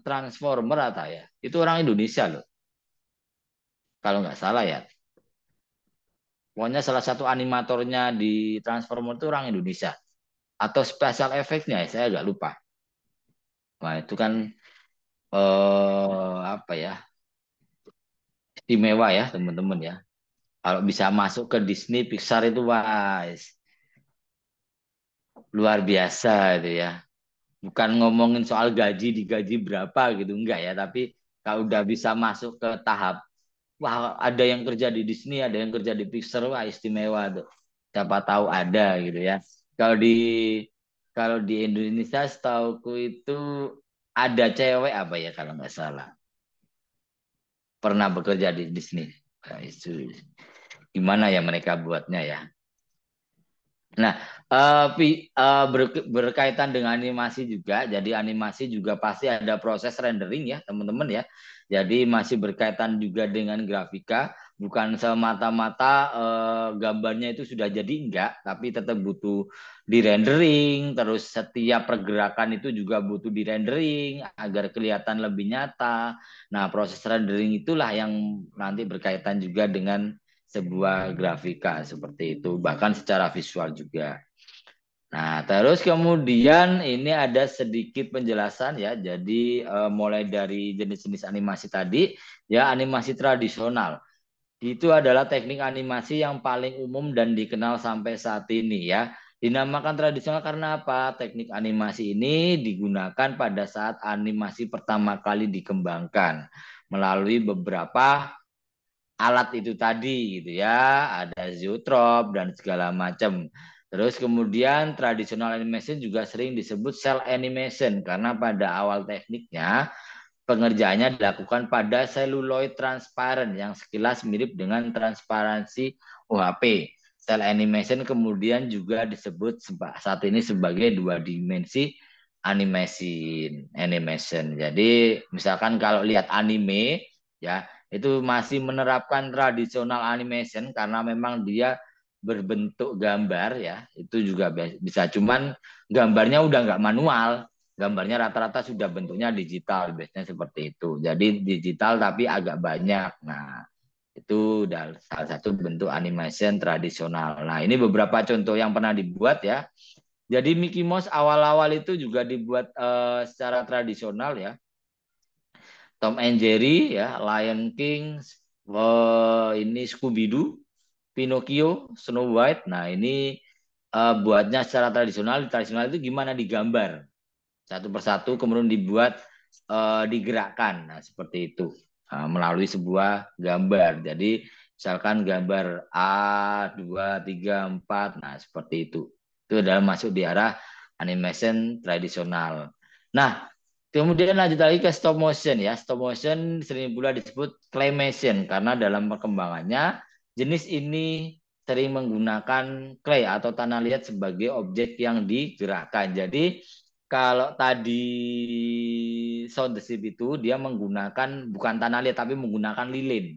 Transformer atau ya, itu orang Indonesia loh. Kalau nggak salah ya. Pokoknya salah satu animatornya di Transformer itu orang Indonesia. Atau special effects-nya ya, saya agak lupa. Wah itu kan apa ya, istimewa ya teman-teman ya. Kalau bisa masuk ke Disney Pixar itu wah luar biasa itu ya. Bukan ngomongin soal digaji berapa gitu enggak ya, tapi kalau udah bisa masuk ke tahap wah ada yang kerja di Disney, ada yang kerja di Pixar, wah istimewa tuh. Siapa tahu ada gitu ya. Kalau di kalau di Indonesia setauku itu ada cewek apa ya kalau nggak salah pernah bekerja di Disney. Nah, itu gimana ya mereka buatnya ya. Nah, berkaitan dengan animasi juga, jadi animasi juga pasti ada proses rendering ya, teman-teman ya. Jadi masih berkaitan juga dengan grafika, bukan semata-mata gambarnya itu sudah jadi enggak, tapi tetap butuh di rendering, terus setiap pergerakan itu juga butuh di rendering agar kelihatan lebih nyata. Nah, proses rendering itulah yang nanti berkaitan juga dengan sebuah grafika seperti itu, bahkan secara visual juga. Nah, terus kemudian ini ada sedikit penjelasan ya. Jadi mulai dari jenis-jenis animasi tadi, ya animasi tradisional. Itu adalah teknik animasi yang paling umum dan dikenal sampai saat ini ya. Dinamakan tradisional karena apa? Teknik animasi ini digunakan pada saat animasi pertama kali dikembangkan melalui beberapa alat itu tadi gitu ya. Ada zoetrope dan segala macam. Terus kemudian tradisional animation juga sering disebut cell animation karena pada awal tekniknya pengerjaannya dilakukan pada seluloid transparan yang sekilas mirip dengan transparansi UHP. Cell animation kemudian juga disebut saat ini sebagai dua dimensi animation. Jadi misalkan kalau lihat anime ya itu masih menerapkan tradisional animation karena memang dia berbentuk gambar ya itu juga bisa cuman gambarnya udah nggak manual, gambarnya rata-rata sudah bentuknya digital, biasanya seperti itu. Jadi digital tapi agak banyak. Nah, itu salah satu bentuk animation tradisional. Nah, ini beberapa contoh yang pernah dibuat ya. Jadi Mickey Mouse awal-awal itu juga dibuat secara tradisional ya. Tom and Jerry ya, Lion King, ini Scooby-Doo, Pinocchio, Snow White. Nah, ini buatnya secara tradisional. Tradisional itu gimana digambar satu persatu kemudian dibuat digerakkan. Nah, seperti itu. Melalui sebuah gambar. Jadi misalkan gambar A, 2, 3, 4. Nah, seperti itu. Itu adalah masuk di arah animation tradisional. Nah, kemudian lanjut lagi ke stop motion ya. Stop motion sering pula disebut claymation karena dalam perkembangannya jenis ini sering menggunakan clay atau tanah liat sebagai objek yang digerakkan. Jadi kalau tadi Sound the Ship itu dia menggunakan bukan tanah liat tapi menggunakan lilin.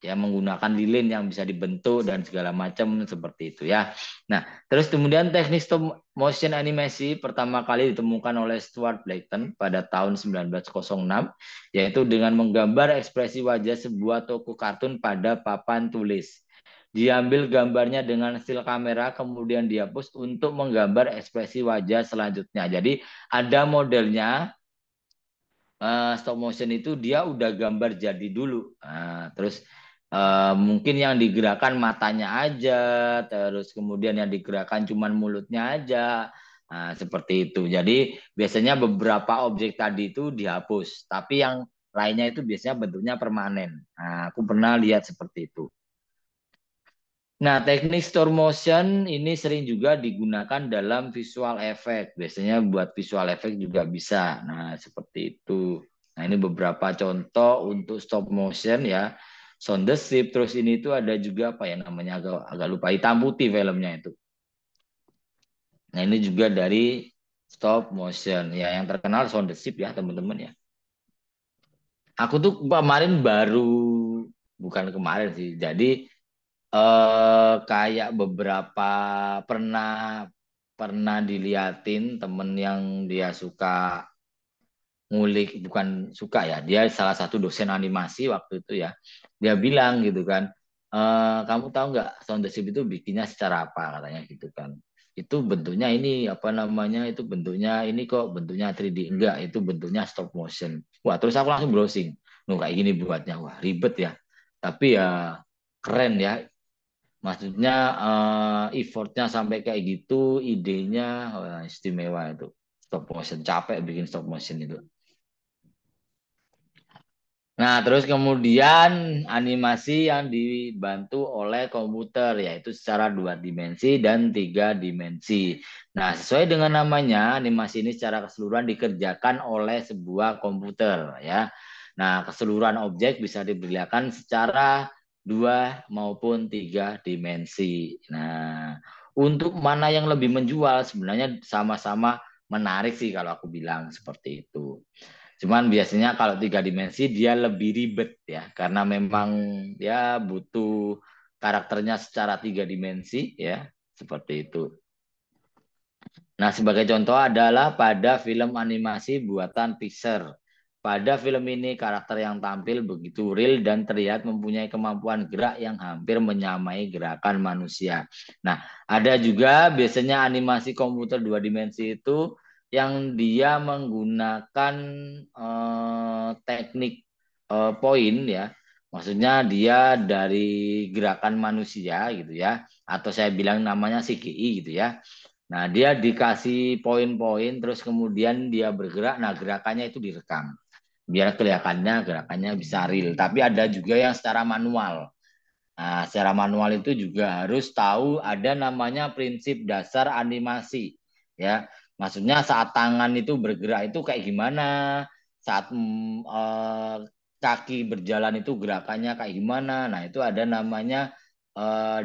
Ya menggunakan lilin yang bisa dibentuk dan segala macam seperti itu ya. Nah, terus kemudian teknik stop motion animasi pertama kali ditemukan oleh Stuart Blayton pada tahun 1906 yaitu dengan menggambar ekspresi wajah sebuah toko kartun pada papan tulis. Diambil gambarnya dengan still kamera kemudian dihapus untuk menggambar ekspresi wajah selanjutnya. Jadi ada modelnya stop motion itu dia udah gambar jadi dulu. Nah, terus mungkin yang digerakkan matanya aja, terus kemudian yang digerakkan cuman mulutnya aja. Nah, seperti itu. Jadi biasanya beberapa objek tadi itu dihapus, tapi yang lainnya itu biasanya bentuknya permanen. Nah, aku pernah lihat seperti itu. Nah, teknik stop motion ini sering juga digunakan dalam visual effect. Biasanya buat visual effect juga bisa. Nah, seperti itu. Nah, ini beberapa contoh untuk stop motion ya. Sound the Ship, terus ini tuh ada juga apa ya namanya agak lupa, hitam putih filmnya itu. Nah, ini juga dari stop motion ya, yang terkenal Sound the Ship ya teman-teman ya. Aku tuh kemarin bukan kemarin sih. Jadi kayak beberapa pernah diliatin temen yang dia suka ngulik, bukan suka ya, dia salah satu dosen animasi waktu itu ya, dia bilang gitu kan, kamu tahu nggak Sound the Ship itu bikinnya secara apa katanya gitu kan, itu bentuknya ini apa namanya, itu bentuknya ini kok bentuknya 3D, enggak itu bentuknya stop motion. Wah, terus aku langsung browsing, kayak gini buatnya, wah ribet ya, tapi ya keren ya. Maksudnya effortnya sampai kayak gitu, idenya istimewa itu. Stop motion, capek bikin stop motion itu. Nah, terus kemudian animasi yang dibantu oleh komputer, yaitu secara 2 dimensi dan 3 dimensi. Nah, sesuai dengan namanya, animasi ini secara keseluruhan dikerjakan oleh sebuah komputer, ya. Nah, keseluruhan objek bisa diperlihatkan secara 2 maupun 3 dimensi. Nah, untuk mana yang lebih menjual, sebenarnya sama-sama menarik sih kalau aku bilang seperti itu. Cuman biasanya kalau 3 dimensi dia lebih ribet ya, karena memang ya butuh karakternya secara 3 dimensi ya, seperti itu. Nah, sebagai contoh adalah pada film animasi buatan Pixar. pada film ini karakter yang tampil begitu real dan terlihat mempunyai kemampuan gerak yang hampir menyamai gerakan manusia. Nah, ada juga biasanya animasi komputer 2 dimensi itu yang dia menggunakan teknik point ya. Maksudnya dia dari gerakan manusia gitu ya, atau saya bilang namanya CGI gitu ya. Nah, dia dikasih poin-poin, terus kemudian dia bergerak, nah gerakannya itu direkam. Biar kelihatannya gerakannya bisa real. Tapi ada juga yang secara manual. Nah, secara manual itu juga harus tahu ada namanya prinsip dasar animasi. Ya, maksudnya saat tangan itu bergerak itu kayak gimana, saat kaki berjalan itu gerakannya kayak gimana. Nah, itu ada namanya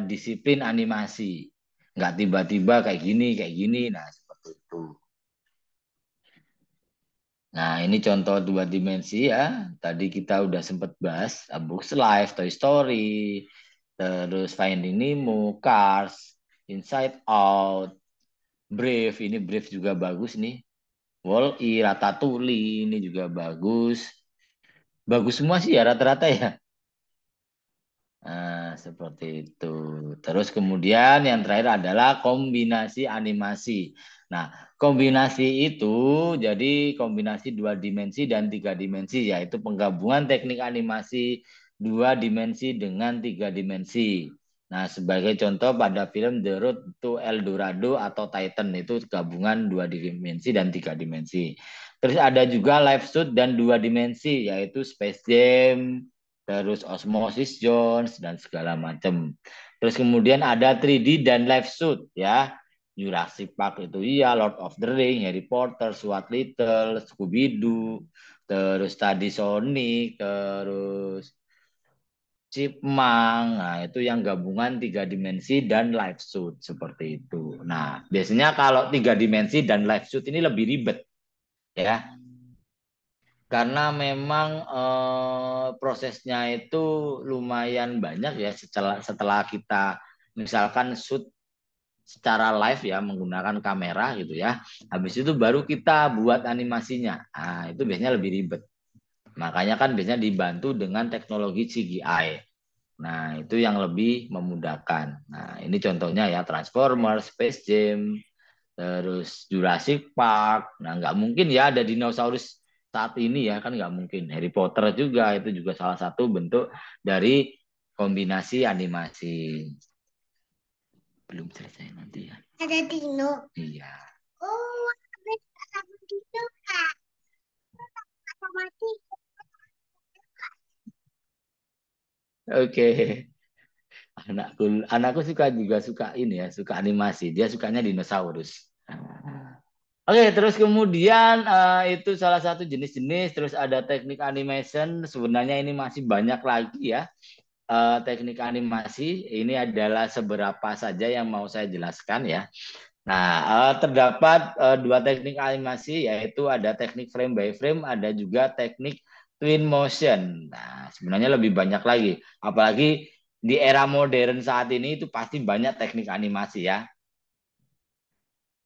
disiplin animasi. Nggak tiba-tiba kayak gini. Nah, seperti itu. Nah, ini contoh 2 dimensi ya. Tadi kita udah sempat bahas Books Life, Toy Story, terus Finding Nemo, Cars, Inside Out, Brave. Ini Brave juga bagus nih. Wall-E, Ratatouille, ini juga bagus. Bagus semua sih ya rata-rata ya. Nah, seperti itu. Terus kemudian yang terakhir adalah kombinasi animasi. Nah, kombinasi itu jadi kombinasi 2 dimensi dan 3 dimensi, yaitu penggabungan teknik animasi 2 dimensi dengan 3 dimensi. Nah, sebagai contoh pada film The Road to El Dorado atau Titan itu gabungan 2 dimensi dan 3 dimensi. Terus ada juga live shoot dan 2 dimensi, yaitu Space Jam, terus Osmosis Jones dan segala macam. Terus kemudian ada 3D dan live shoot ya. Jurassic Park itu iya, Lord of the Ring, Harry Potter, Stuart Little, Scooby-Doo, terus tadi Sonic, terus Chipmunk. Nah, itu yang gabungan 3 dimensi dan live shoot seperti itu. Nah, biasanya kalau 3 dimensi dan live shoot ini lebih ribet ya. Karena memang prosesnya itu lumayan banyak ya setelah kita misalkan shoot secara live ya menggunakan kamera gitu ya. Habis itu baru kita buat animasinya. Nah, itu biasanya lebih ribet. Makanya kan biasanya dibantu dengan teknologi CGI. Nah, itu yang lebih memudahkan. Nah, ini contohnya ya Transformers, Space Jam, terus Jurassic Park. Nah, nggak mungkin ya ada dinosaurus saat ini ya, kan nggak mungkin. Harry Potter juga, itu juga salah satu bentuk dari kombinasi animasi. Belum selesai nanti ya. Ada dino. Iya. Oh, ada dino kak. Ada mati. Oke. Anakku juga suka ini ya, suka animasi. Dia sukanya dinosaurus. Oke, terus kemudian itu salah satu jenis-jenis. Terus ada teknik animation. Sebenarnya ini masih banyak lagi ya. Teknik animasi ini adalah seberapa saja yang mau saya jelaskan ya. Nah, terdapat 2 teknik animasi, yaitu ada teknik frame by frame, ada juga teknik twin motion. Nah, sebenarnya lebih banyak lagi. Apalagi di era modern saat ini itu pasti banyak teknik animasi ya.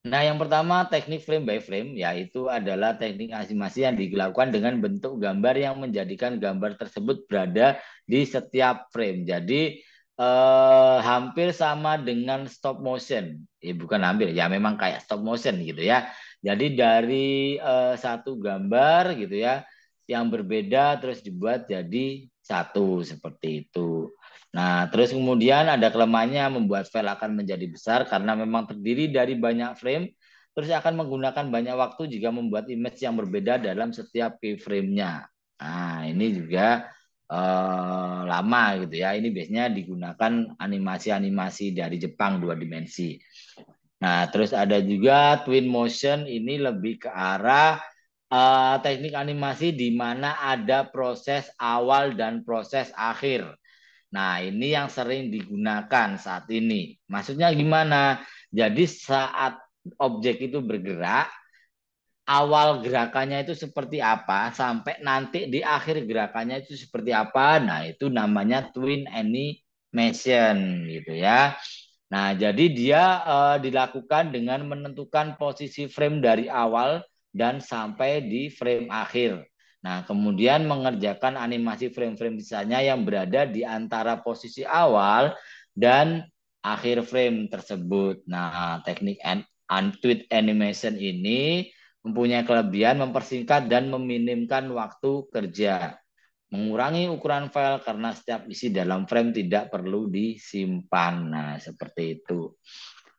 Nah, yang pertama teknik frame by frame, yaitu adalah teknik animasi yang dilakukan dengan bentuk gambar yang menjadikan gambar tersebut berada di setiap frame. Jadi hampir sama dengan stop motion. Bukan hampir, ya memang kayak stop motion gitu ya. Jadi dari satu gambar gitu ya, yang berbeda terus dibuat jadi satu seperti itu. Nah, terus kemudian ada kelemahannya membuat file akan menjadi besar karena memang terdiri dari banyak frame, terus akan menggunakan banyak waktu jika membuat image yang berbeda dalam setiap keyframe-nya. Nah, ini juga lama gitu ya. Ini biasanya digunakan animasi-animasi dari Jepang 2 dimensi. Nah, terus ada juga twin motion, ini lebih ke arah teknik animasi di mana ada proses awal dan proses akhir. Nah, ini yang sering digunakan saat ini. Maksudnya gimana? Jadi saat objek itu bergerak, awal gerakannya itu seperti apa, sampai nanti di akhir gerakannya itu seperti apa. Nah, itu namanya twin animation gitu ya. Nah, jadi dia dilakukan dengan menentukan posisi frame dari awal dan sampai di frame akhir. Nah, kemudian mengerjakan animasi frame-frame sisanya yang berada di antara posisi awal dan akhir frame tersebut. Nah, teknik Untwist Animation ini mempunyai kelebihan mempersingkat dan meminimkan waktu kerja, mengurangi ukuran file karena setiap isi dalam frame tidak perlu disimpan. Nah, seperti itu.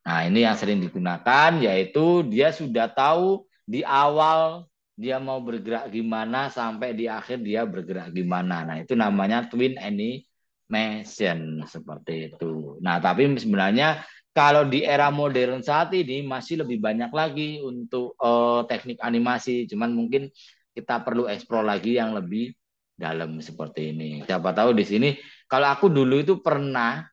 Nah, ini yang sering digunakan, yaitu dia sudah tahu di awal dia mau bergerak gimana, sampai di akhir dia bergerak gimana. Nah, itu namanya twin animation, seperti itu. Nah, tapi sebenarnya kalau di era modern saat ini masih lebih banyak lagi untuk teknik animasi. Cuman mungkin kita perlu eksplor lagi yang lebih dalam seperti ini. Siapa tahu di sini, kalau aku dulu itu pernah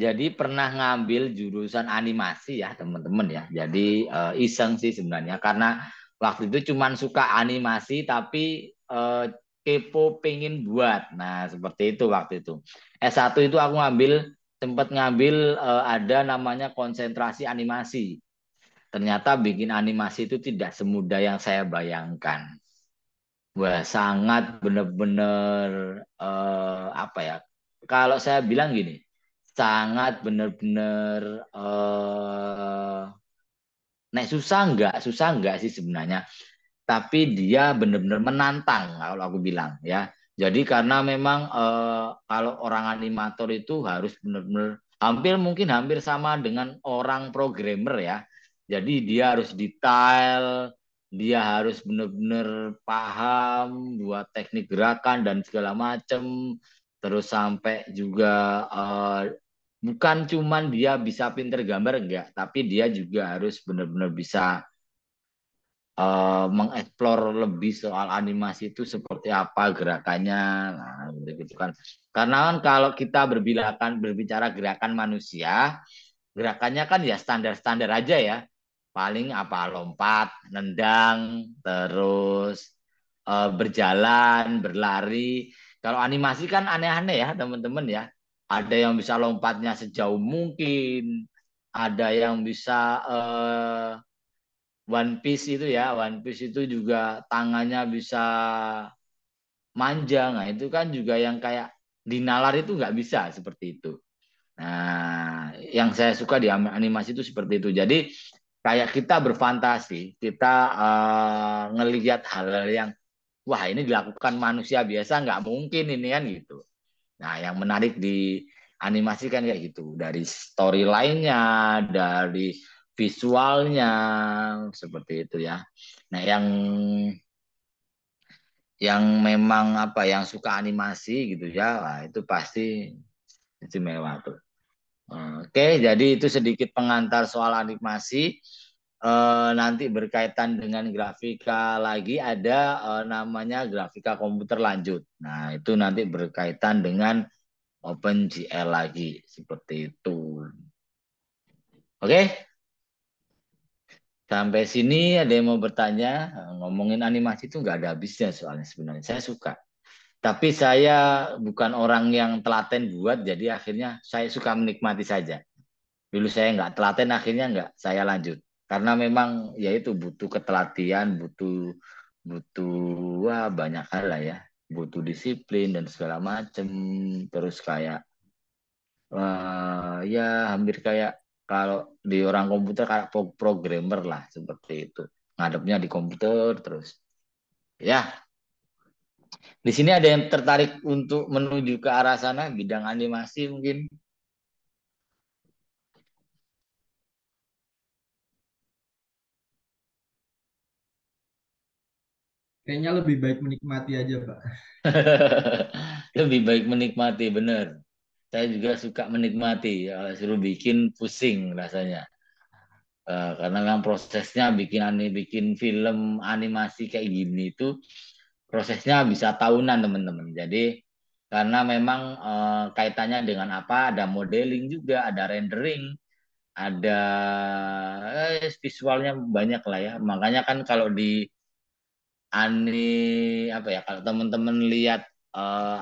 ngambil jurusan animasi ya teman-teman ya. Jadi iseng sih sebenarnya karena waktu itu cuman suka animasi tapi kepo pengen buat. Nah seperti itu waktu itu. S1 itu aku sempat ngambil ada namanya konsentrasi animasi. Ternyata bikin animasi itu tidak semudah yang saya bayangkan. Wah sangat benar-benar apa ya? Kalau saya bilang gini, sangat benar-benar nek susah enggak sih sebenarnya, tapi dia benar-benar menantang kalau aku bilang ya. Jadi karena memang kalau orang animator itu harus benar-benar mungkin hampir sama dengan orang programmer ya. Jadi dia harus detail, dia harus benar-benar paham buat teknik gerakan dan segala macam. Terus sampai juga bukan cuman dia bisa pinter gambar enggak, tapi dia juga harus benar-benar bisa mengeksplor lebih soal animasi itu seperti apa gerakannya, nah, gitu kan. Karena kan kalau kita berbicara gerakan manusia, gerakannya kan ya standar-standar aja ya. Paling apa lompat, nendang, terus berjalan, berlari. Kalau animasi kan aneh-aneh ya teman-teman ya. Ada yang bisa lompatnya sejauh mungkin, ada yang bisa One Piece itu ya, One Piece itu juga tangannya bisa manjang. Nah, itu kan juga yang kayak di nalar itu nggak bisa seperti itu. Nah, yang saya suka di animasi itu seperti itu. Jadi kayak kita berfantasi, kita ngelihat hal-hal yang wah ini dilakukan manusia biasa nggak mungkin ini kan gitu. Nah, yang menarik di animasi kan kayak gitu, dari storyline-nya, dari visualnya, seperti itu ya. Nah, yang memang apa, yang suka animasi gitu ya, wah, itu pasti istimewa tuh. Oke, jadi itu sedikit pengantar soal animasi. Nanti berkaitan dengan grafika lagi ada namanya grafika komputer lanjut. Nah, itu nanti berkaitan dengan OpenGL lagi seperti itu. Oke, sampai sini ada yang mau bertanya? Ngomongin animasi itu nggak ada habisnya soalnya sebenarnya. Saya suka. Tapi saya bukan orang yang telaten buat, jadi akhirnya saya suka menikmati saja. Dulu saya nggak telaten, akhirnya nggak saya lanjut. Karena memang ya itu butuh ketelatian, butuh butuh wah banyak hal lah ya. Butuh disiplin dan segala macem. Terus kayak ya hampir kayak kalau di orang komputer kayak programmer lah seperti itu. Ngadepnya di komputer terus. Ya, di sini ada yang tertarik untuk menuju ke arah sana bidang animasi mungkin. Kayaknya lebih baik menikmati aja, Pak. Lebih baik menikmati, bener. Saya juga suka menikmati. Suruh bikin pusing rasanya. Karena memang prosesnya bikin film animasi kayak gini itu prosesnya bisa tahunan teman-teman. Jadi karena memang kaitannya dengan apa? Ada modeling juga, ada rendering, ada visualnya banyak lah ya. Makanya kan kalau di apa ya? Kalau teman-teman lihat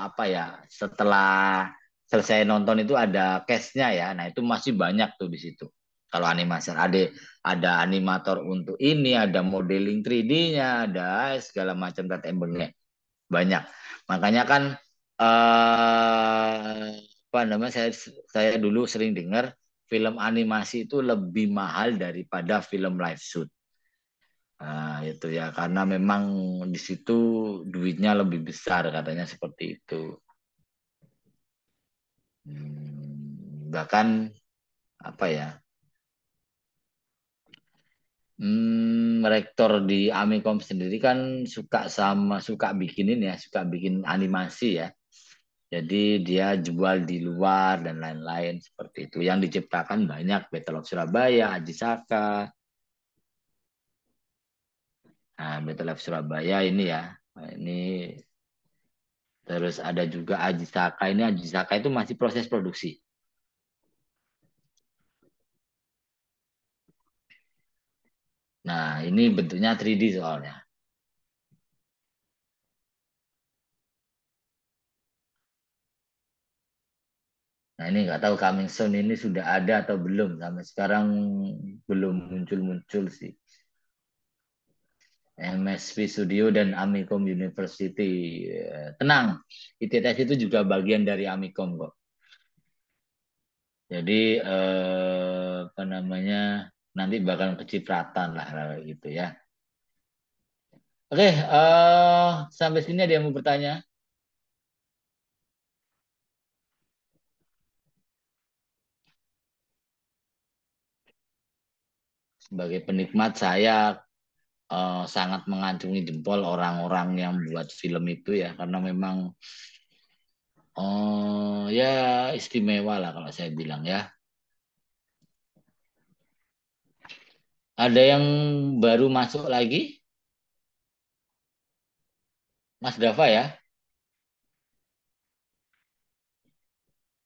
apa ya? Setelah selesai nonton itu ada case-nya ya. Nah itu masih banyak tuh di situ. Kalau animasi ada animator untuk ini, ada modeling 3D-nya, ada segala macam data embengnya banyak. Makanya kan apa namanya saya dulu sering dengar film animasi itu lebih mahal daripada film live shoot. Nah, itu ya karena memang di situ duitnya lebih besar katanya seperti itu. Bahkan apa ya? Rektor di Amikom sendiri kan suka bikinin ya, suka bikin animasi ya. Jadi dia jual di luar dan lain-lain seperti itu. Yang diciptakan banyak Battle of Surabaya, Aji Saka. Nah, Battle of Surabaya ini ya. Nah, ini terus ada juga Aji Saka. Ini Aji Saka itu masih proses produksi. Nah, ini bentuknya 3D soalnya. Nah, ini nggak tahu coming soon ini sudah ada atau belum. Sampai sekarang belum muncul-muncul sih. MSP Studio dan Amikom University. Tenang, ITTS itu juga bagian dari Amikom kok. Jadi apa namanya nanti bakal kecipratan lah gitu ya. Oke, sampai sini ada yang mau bertanya? Sebagai penikmat saya sangat mengacungi jempol orang-orang yang buat film itu ya karena memang ya istimewa lah kalau saya bilang ya. Ada yang baru masuk lagi? Mas Dava ya?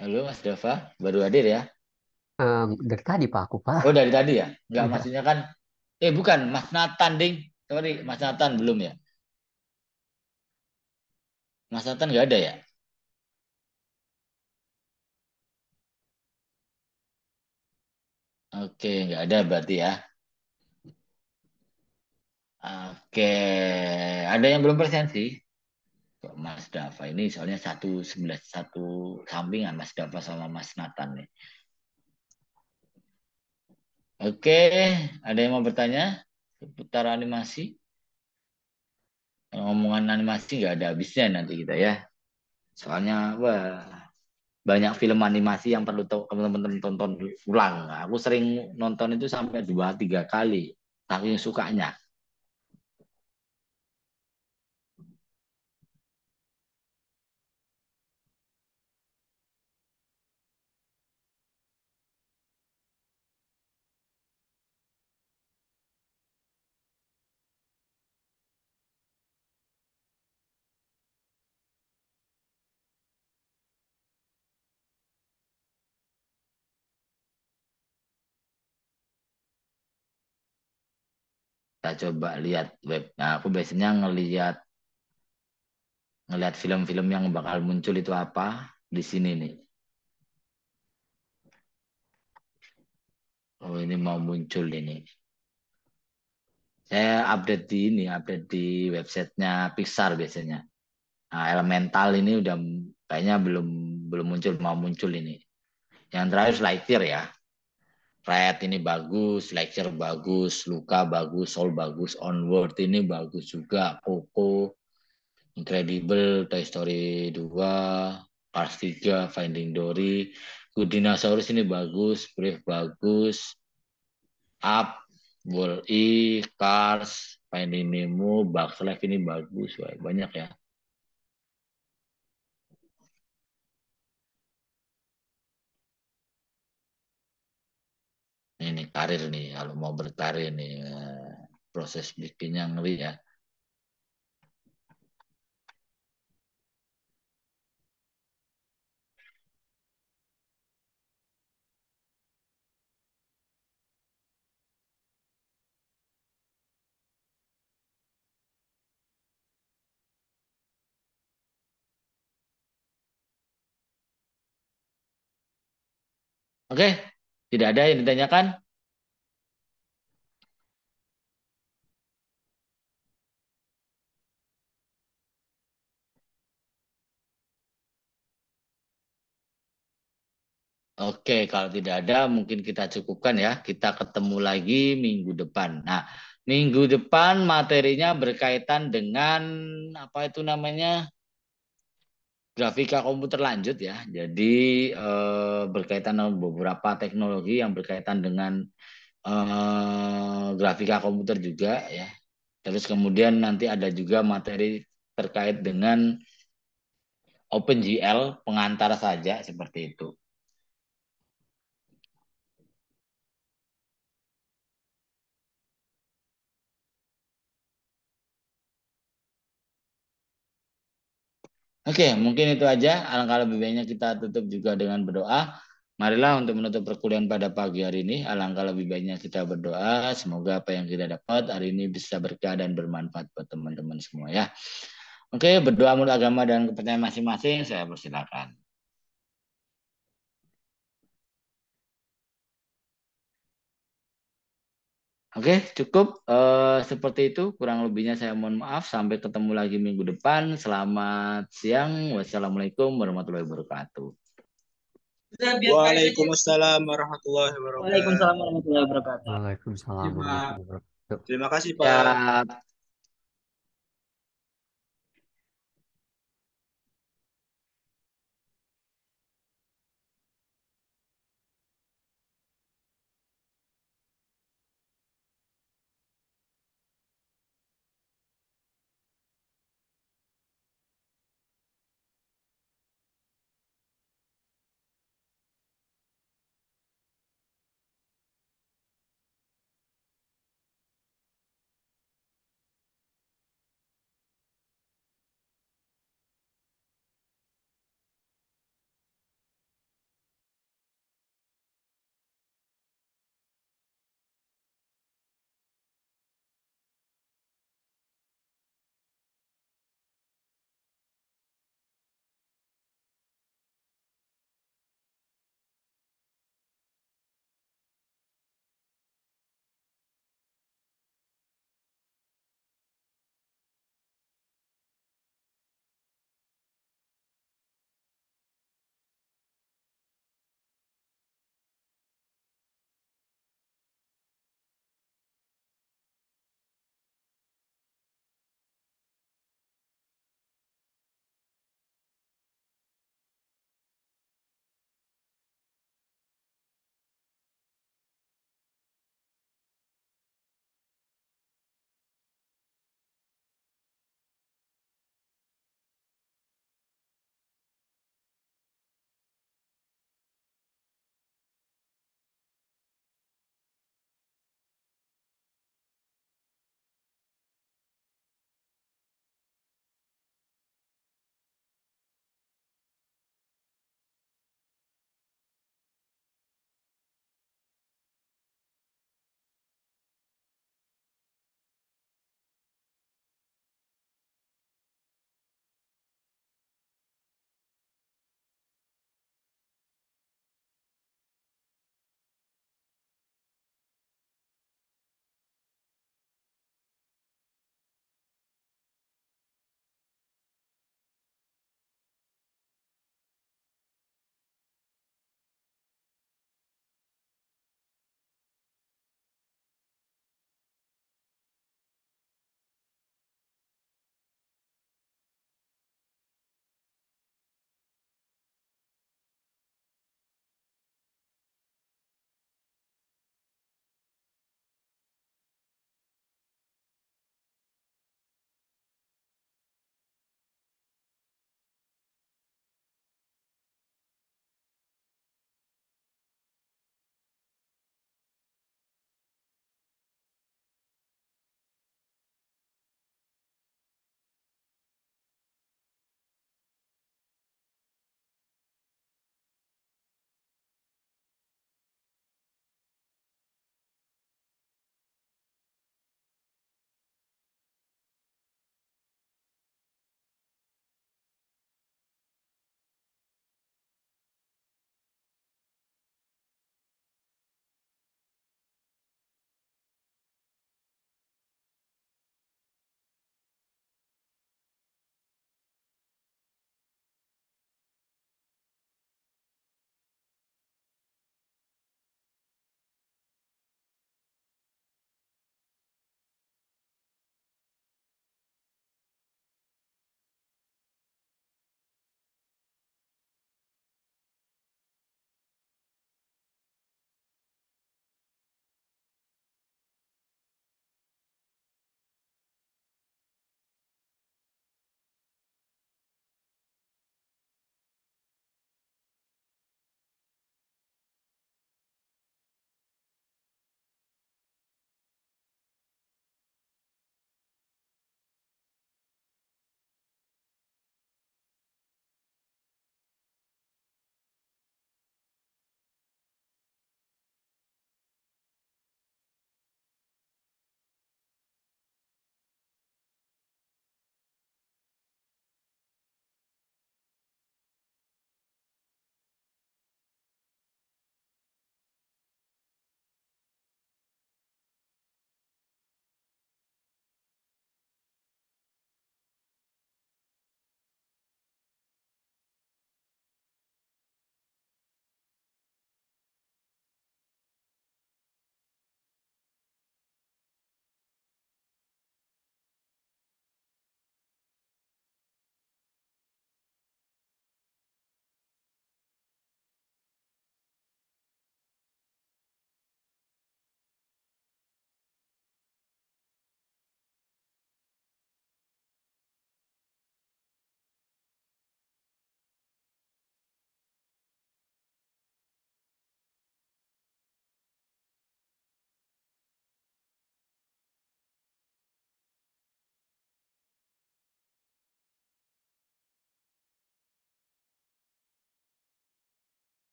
Halo Mas Dava, baru hadir ya? Dari tadi Pak aku Pak. Oh dari tadi ya? Enggak Iya. maksudnya kan? Bukan Mas Nathan ding. Sorry Mas Nathan belum ya? Mas Nathan nggak ada ya? Oke nggak ada berarti ya. Oke ada yang belum present sih. Kok Mas Dava ini soalnya satu sampingan Mas Dava sama Mas Nathan nih. Oke, ada yang mau bertanya seputar animasi? Ngomongan animasi nggak ada habisnya nanti kita ya. Soalnya wah banyak film animasi yang perlu teman-teman tonton ulang. Aku sering nonton itu sampai 2 3 kali, saking sukanya. Kita coba lihat web. Nah, aku biasanya ngelihat film-film yang bakal muncul itu apa di sini nih. Oh, ini mau muncul ini. Saya update di websitenya Pixar biasanya. Nah, Elemental ini udah kayaknya belum belum muncul, mau muncul ini. Yang terakhir Lightyear ya. Red ini bagus, Lightyear bagus, Luca bagus, Soul bagus, Onward ini bagus juga, Coco, Incredible, Toy Story 2, Cars 3, Finding Dory, Good Dinosaurus ini bagus, Brave bagus, Up, Wall-E, Cars, Finding Nemo, Bugs Life ini bagus, wah, banyak ya. Ini karir nih, kalau mau berkarir nih, proses bikinnya ngeri ya. Oke, tidak ada yang ditanyakan? Oke, kalau tidak ada mungkin kita cukupkan ya. Kita ketemu lagi minggu depan. Nah, minggu depan materinya berkaitan dengan apa itu namanya? Grafika komputer lanjut ya. Jadi berkaitan dengan beberapa teknologi yang berkaitan dengan grafika komputer juga ya. Terus kemudian nanti ada juga materi terkait dengan OpenGL pengantar saja seperti itu. Oke, mungkin itu aja. Alangkah lebih baiknya kita tutup juga dengan berdoa. Marilah untuk menutup perkuliahan pada pagi hari ini. Alangkah lebih baiknya kita berdoa. Semoga apa yang kita dapat hari ini bisa berkah dan bermanfaat buat teman-teman semua ya. Oke, berdoa menurut agama dan kepercayaan masing-masing. Saya persilakan. Oke, cukup. Seperti itu. Kurang lebihnya saya mohon maaf. Sampai ketemu lagi minggu depan. Selamat siang. Wassalamualaikum warahmatullahi wabarakatuh. Waalaikumsalam warahmatullahi wabarakatuh. Waalaikumsalam warahmatullahi wabarakatuh. Waalaikumsalam Iya, Pak. warahmatullahi wabarakatuh. Terima kasih, Pak. Ya.